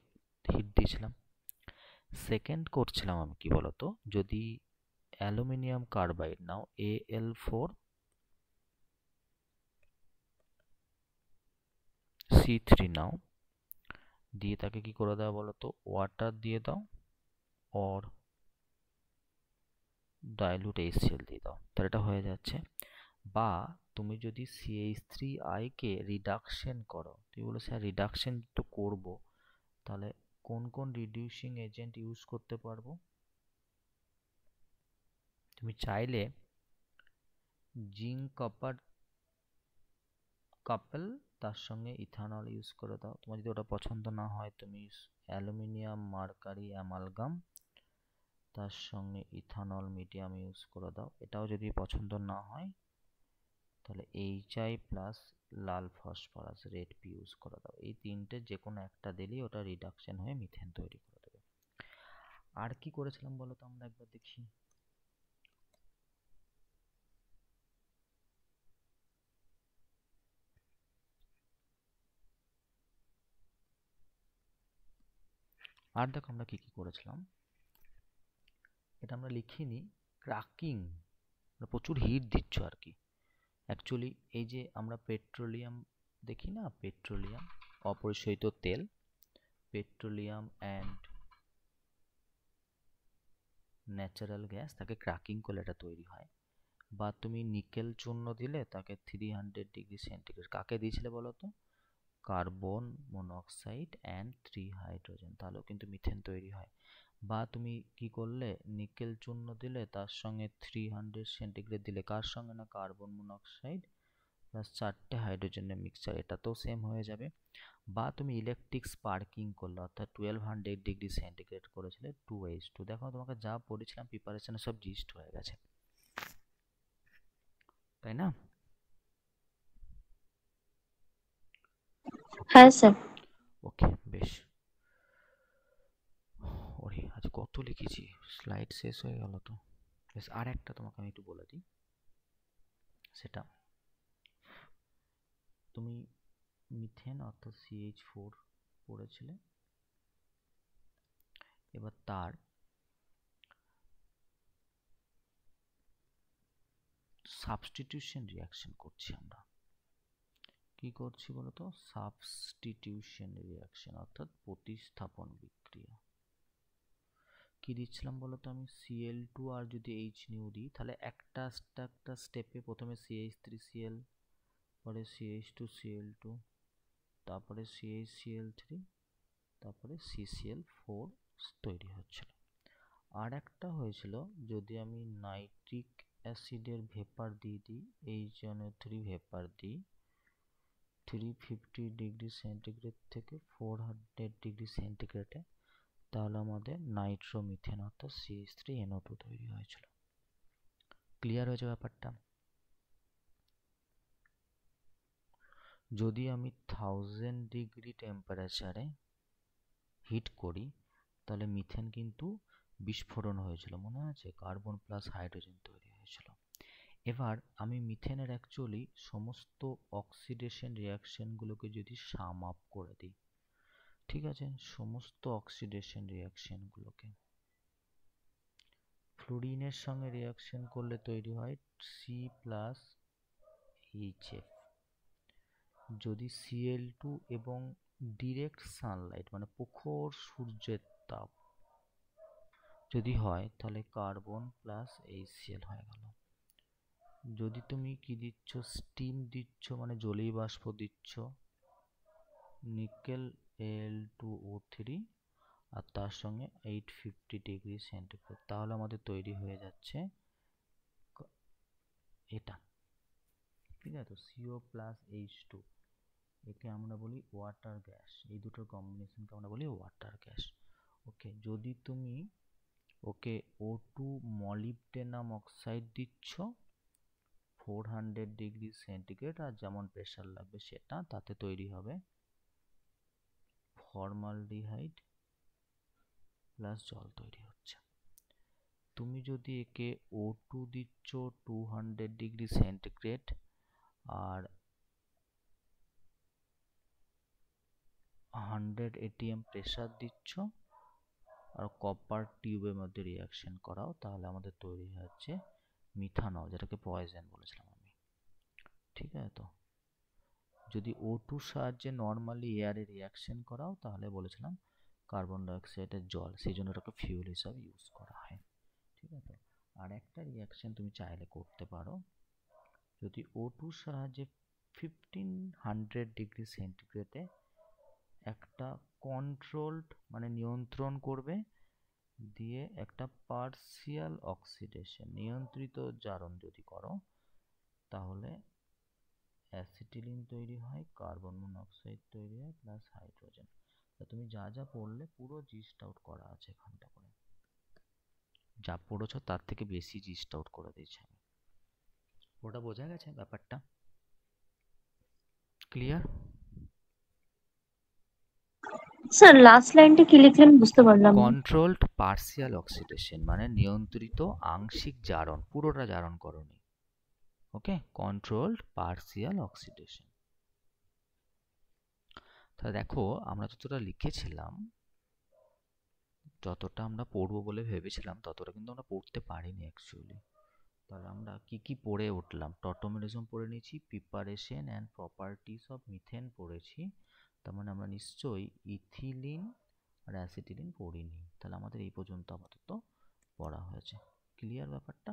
হিট দিয়েছিলাম। সেকেন্ড করছিলাম আমি কি বলতো, যদি অ্যালুমিনিয়াম কার্বাইড নাও Al4C3 নাও, দিয়ে তাকে কি করে দাও বলতো, ওয়াটার দিয়ে দাও অর ডাইলুট HCl দিয়ে দাও, তাহলে এটা হয়ে যাচ্ছে। বা তুমি যদি CH3I কে রিডাকশন করো, তুমি বলো স্যার রিডাকশন তো করব, তাহলে কোন কোন রিডিউসিং এজেন্ট ইউজ করতে পারবো? তুমি চাইলে জিঙ্ক কপার কাপেল তার সঙ্গে ইথানল ইউজ করে দাও। তোমার যদি ওটা পছন্দ না হয়, তুমি অ্যালুমিনিয়াম মার্কারি অ্যামালগাম তার সঙ্গে ইথানল মিডিয়াম ইউজ করে দাও। এটাও যদি পছন্দ না হয়, তাহলে HI প্লাস লাল ফসফরাস রেড পি ইউজ করে দাও। এই তিনটে যে কোনো একটা দিলেই ওটা রিডাকশন হয়ে মিথেন তৈরি করে দেবে। আর কি করেছিলাম বলো তো আমরা একবার দেখি। আর দেখো আমরা কি কি করেছিলাম, এটা আমরা লিখিনি, ক্র্যাকিং, প্রচুর হিট দিচ্ছ আর কি। অ্যাকচুয়ালি এই যে আমরা পেট্রোলিয়াম দেখি না, পেট্রোলিয়াম অপরিশোধিত তেল, পেট্রোলিয়াম অ্যান্ড ন্যাচারাল গ্যাস, তাকে ক্র্যাকিং করলে এটা তৈরি হয়। বা তুমি নিকেল চূর্ণ দিলে তাকে 300°C, কাকে দিয়েছিলে বলো তো, কার্বন মনোক্সাইড অ্যান্ড 3 হাইড্রোজেন, তাহলেও কিন্তু মিথেন তৈরি হয়। বা তুমি কি করলে, নিকেল চূর্ণ দিলে তার সঙ্গে 300°C দিলে, কার সঙ্গে না, কার্বন মনোক্সাইড প্লাস 4টে হাইড্রোজেনের মিক্সচার, এটাতেও সেম হয়ে যাবে। বা তুমি ইলেকট্রিক স্পার্কিং করলে, অর্থাৎ 1200°C করেছিলে 2H2, দেখো তোমাকে যা পড়েছিলাম প্রিপারেশনে সব জিস্ট হয়ে গেছে, তাই না? হ্যাঁ স্যার। ওকে, বেশ। ওরে আজ কত লিখেছি, স্লাইড শেষ হয়ে গেল তো। বেশ, আর একটা তোমাকে আমি একটু বলে দিই, সেটা তুমি মিথেন অর্থাৎ CH4 পড়েছিলে, এবার তার সাবস্টিটিউশন রিয়াকশন করছি আমরা। কি করছি বলতো, সাবস্টিটিউশন রিয়াকশন অর্থাৎ প্রতিস্থাপন বিক্রিয়া। কি দিচ্ছিলাম বলতো, আমি Cl2 আর যদি H নিউ দিই, তাহলে একটা স্টেপে প্রথমে CH3Cl, পরে CH2Cl2, তারপরে CHCl3, তারপরে CCl4 তৈরি হচ্ছিল। আর একটা হয়েছিল, যদি আমি নাইট্রিক অ্যাসিডের ভেপার দিয়ে দিই, HNO3 ভেপার দিই 350°C থেকে 400°C, তাহলে আমাদের নাইট্রোমিথেন অর্থাৎ CH3NO2 তৈরি হয়েছিল। ক্লিয়ার হয়েছে ব্যাপারটা? যদি আমি 1000° টেম্পারেচারে হিট করি, তাহলে মিথেন কিন্তু বিস্ফোরণ হয়েছিল, মনে আছে? কার্বন প্লাস হাইড্রোজেন তৈরি হয়েছিল। এবার আমি মিথেনের অ্যাকচুয়ালি সমস্ত অক্সিডেশন রিয়াকশনগুলোকে যদি সাম আপ করে দিই, ঠিক আছে, সমস্ত অক্সিডেশন রিয়াকশনগুলোকে ফ্লুরিনের সঙ্গে রিয়াকশন করলে তৈরি হয় C+HF। যদি Cl2 এবং ডিরেক্ট সানলাইট মানে প্রখর সূর্যের তাপ যদি হয়, তাহলে কার্বন প্লাস HCl হয়ে গেল। যদি তুমি কি দিচ্ছ, স্টিম দিচ্ছ মানে জলীয় বাষ্প দিচ্ছ, নিকেল Al2O3 আর তার সঙ্গে 850°C, তাহলে আমাদের তৈরি হয়ে যাচ্ছে এটা, ঠিক আছে? তো CO প্লাস H2, একে আমরা বলি ওয়াটার গ্যাস, এই দুটোর কম্বিনেশনকে আমরা বলি ওয়াটার গ্যাস। ওকে, যদি তুমি ওকে O2 মলিবডেনাম অক্সাইড দিচ্ছ 400°C, আর যেমন প্রেশার লাগবে সেটা, তাতে তৈরি হবে ফর্মালডিহাইড প্লাস জল তৈরি হচ্ছে। তুমি যদি একে O2 দিচ্ছ 200°C আর 100 atm প্রেসার দিচ্ছ আর কপার টিউবের মধ্যে রিয়াকশন করাও, তাহলে আমাদের তৈরি হচ্ছে মিথানল, যেটাকে পয়জন বলেছিলাম আমি। ঠিক আছে? তো যদি O2 সাহায্যে নর্মালি এয়ারে রিয়াকশন করাও, তাহলে বলেছিলাম কার্বন ডাইঅক্সাইডের জল, সেই জন্য এটাকে ফিউল হিসাবে ইউজ করা হয়। ঠিক আছে? আর একটা রিয়াকশন তুমি চাইলে করতে পারো, যদি O2 সাহায্যে 1500°C একটা কন্ট্রোলড মানে নিয়ন্ত্রণ করবে, দিয়ে একটা পার্সিয়াল অক্সিডেশন নিয়ন্ত্রিত জারণ যদি করো, তাহলে অ্যাসিটিলিন তৈরি হয়, কার্বন মনোক্সাইড তৈরি হয়, প্লাস হাইড্রোজেন। তা তুমি যা যা পড়লে পুরো জিস্ট আউট করা আছে এখানটা করে, যা পড়েছ তার থেকে বেশি জিস্ট আউট করে দিয়েছি আমি। ওটা বোঝা গেছে ব্যাপারটা? ক্লিয়ার? স্যার লাস্ট লাইনটা কি লিখলেন বুঝতে পারলাম না। কন্ট্রোলড পার্সিয়াল অক্সিডেশন মানে নিয়ন্ত্রিত আংশিক জারণ, পুরোটা জারণ করনি। ওকে, কন্ট্রোলড পার্সিয়াল অক্সিডেশন। তাহলে দেখো আমরা যতটা লিখেছিলাম, যতটা আমরা পড়বো বলে ভেবেছিলাম, ততটা কিন্তু আমরা পড়তে পারিনি অ্যাকচুয়ালি। তাহলে আমরা কি কি পড়ে উঠলাম? টটোমেরিজম পড়ে নিয়েছি, preparation and properties of methane পড়েছি, তার মানে আমরা নিশ্চয়ই ইথিলিন আর অ্যাসিটিলিন পড়িনি। তাহলে আমাদের এই পর্যন্ত আপাতত পড়া হয়েছে। ক্লিয়ার ব্যাপারটা?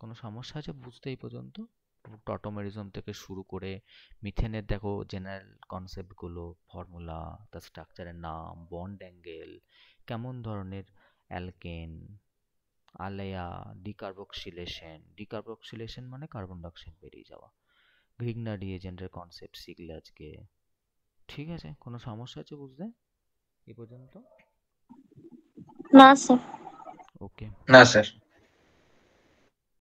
কোনো সমস্যা আছে বুঝতে এই পর্যন্ত? টটোমেরিজম থেকে শুরু করে মিথেনের দেখো জেনারেল কনসেপ্টগুলো, ফর্মুলা, তার স্ট্রাকচারের নাম, বন্ড অ্যাঙ্গেল, কেমন ধরনের অ্যালকেন, আলেয়া, ডিকার্বক্সিলেশন মানে কার্বন ডাইঅক্সাইড বেরিয়ে যাওয়া, গ্রিগনার রিএজেন্টের কনসেপ্ট শিখলে আজকে। ঠিক আছে? কোনো সমস্যা আছে বুঝতে এই পর্যন্ত? না স্যার। ওকে। না স্যার।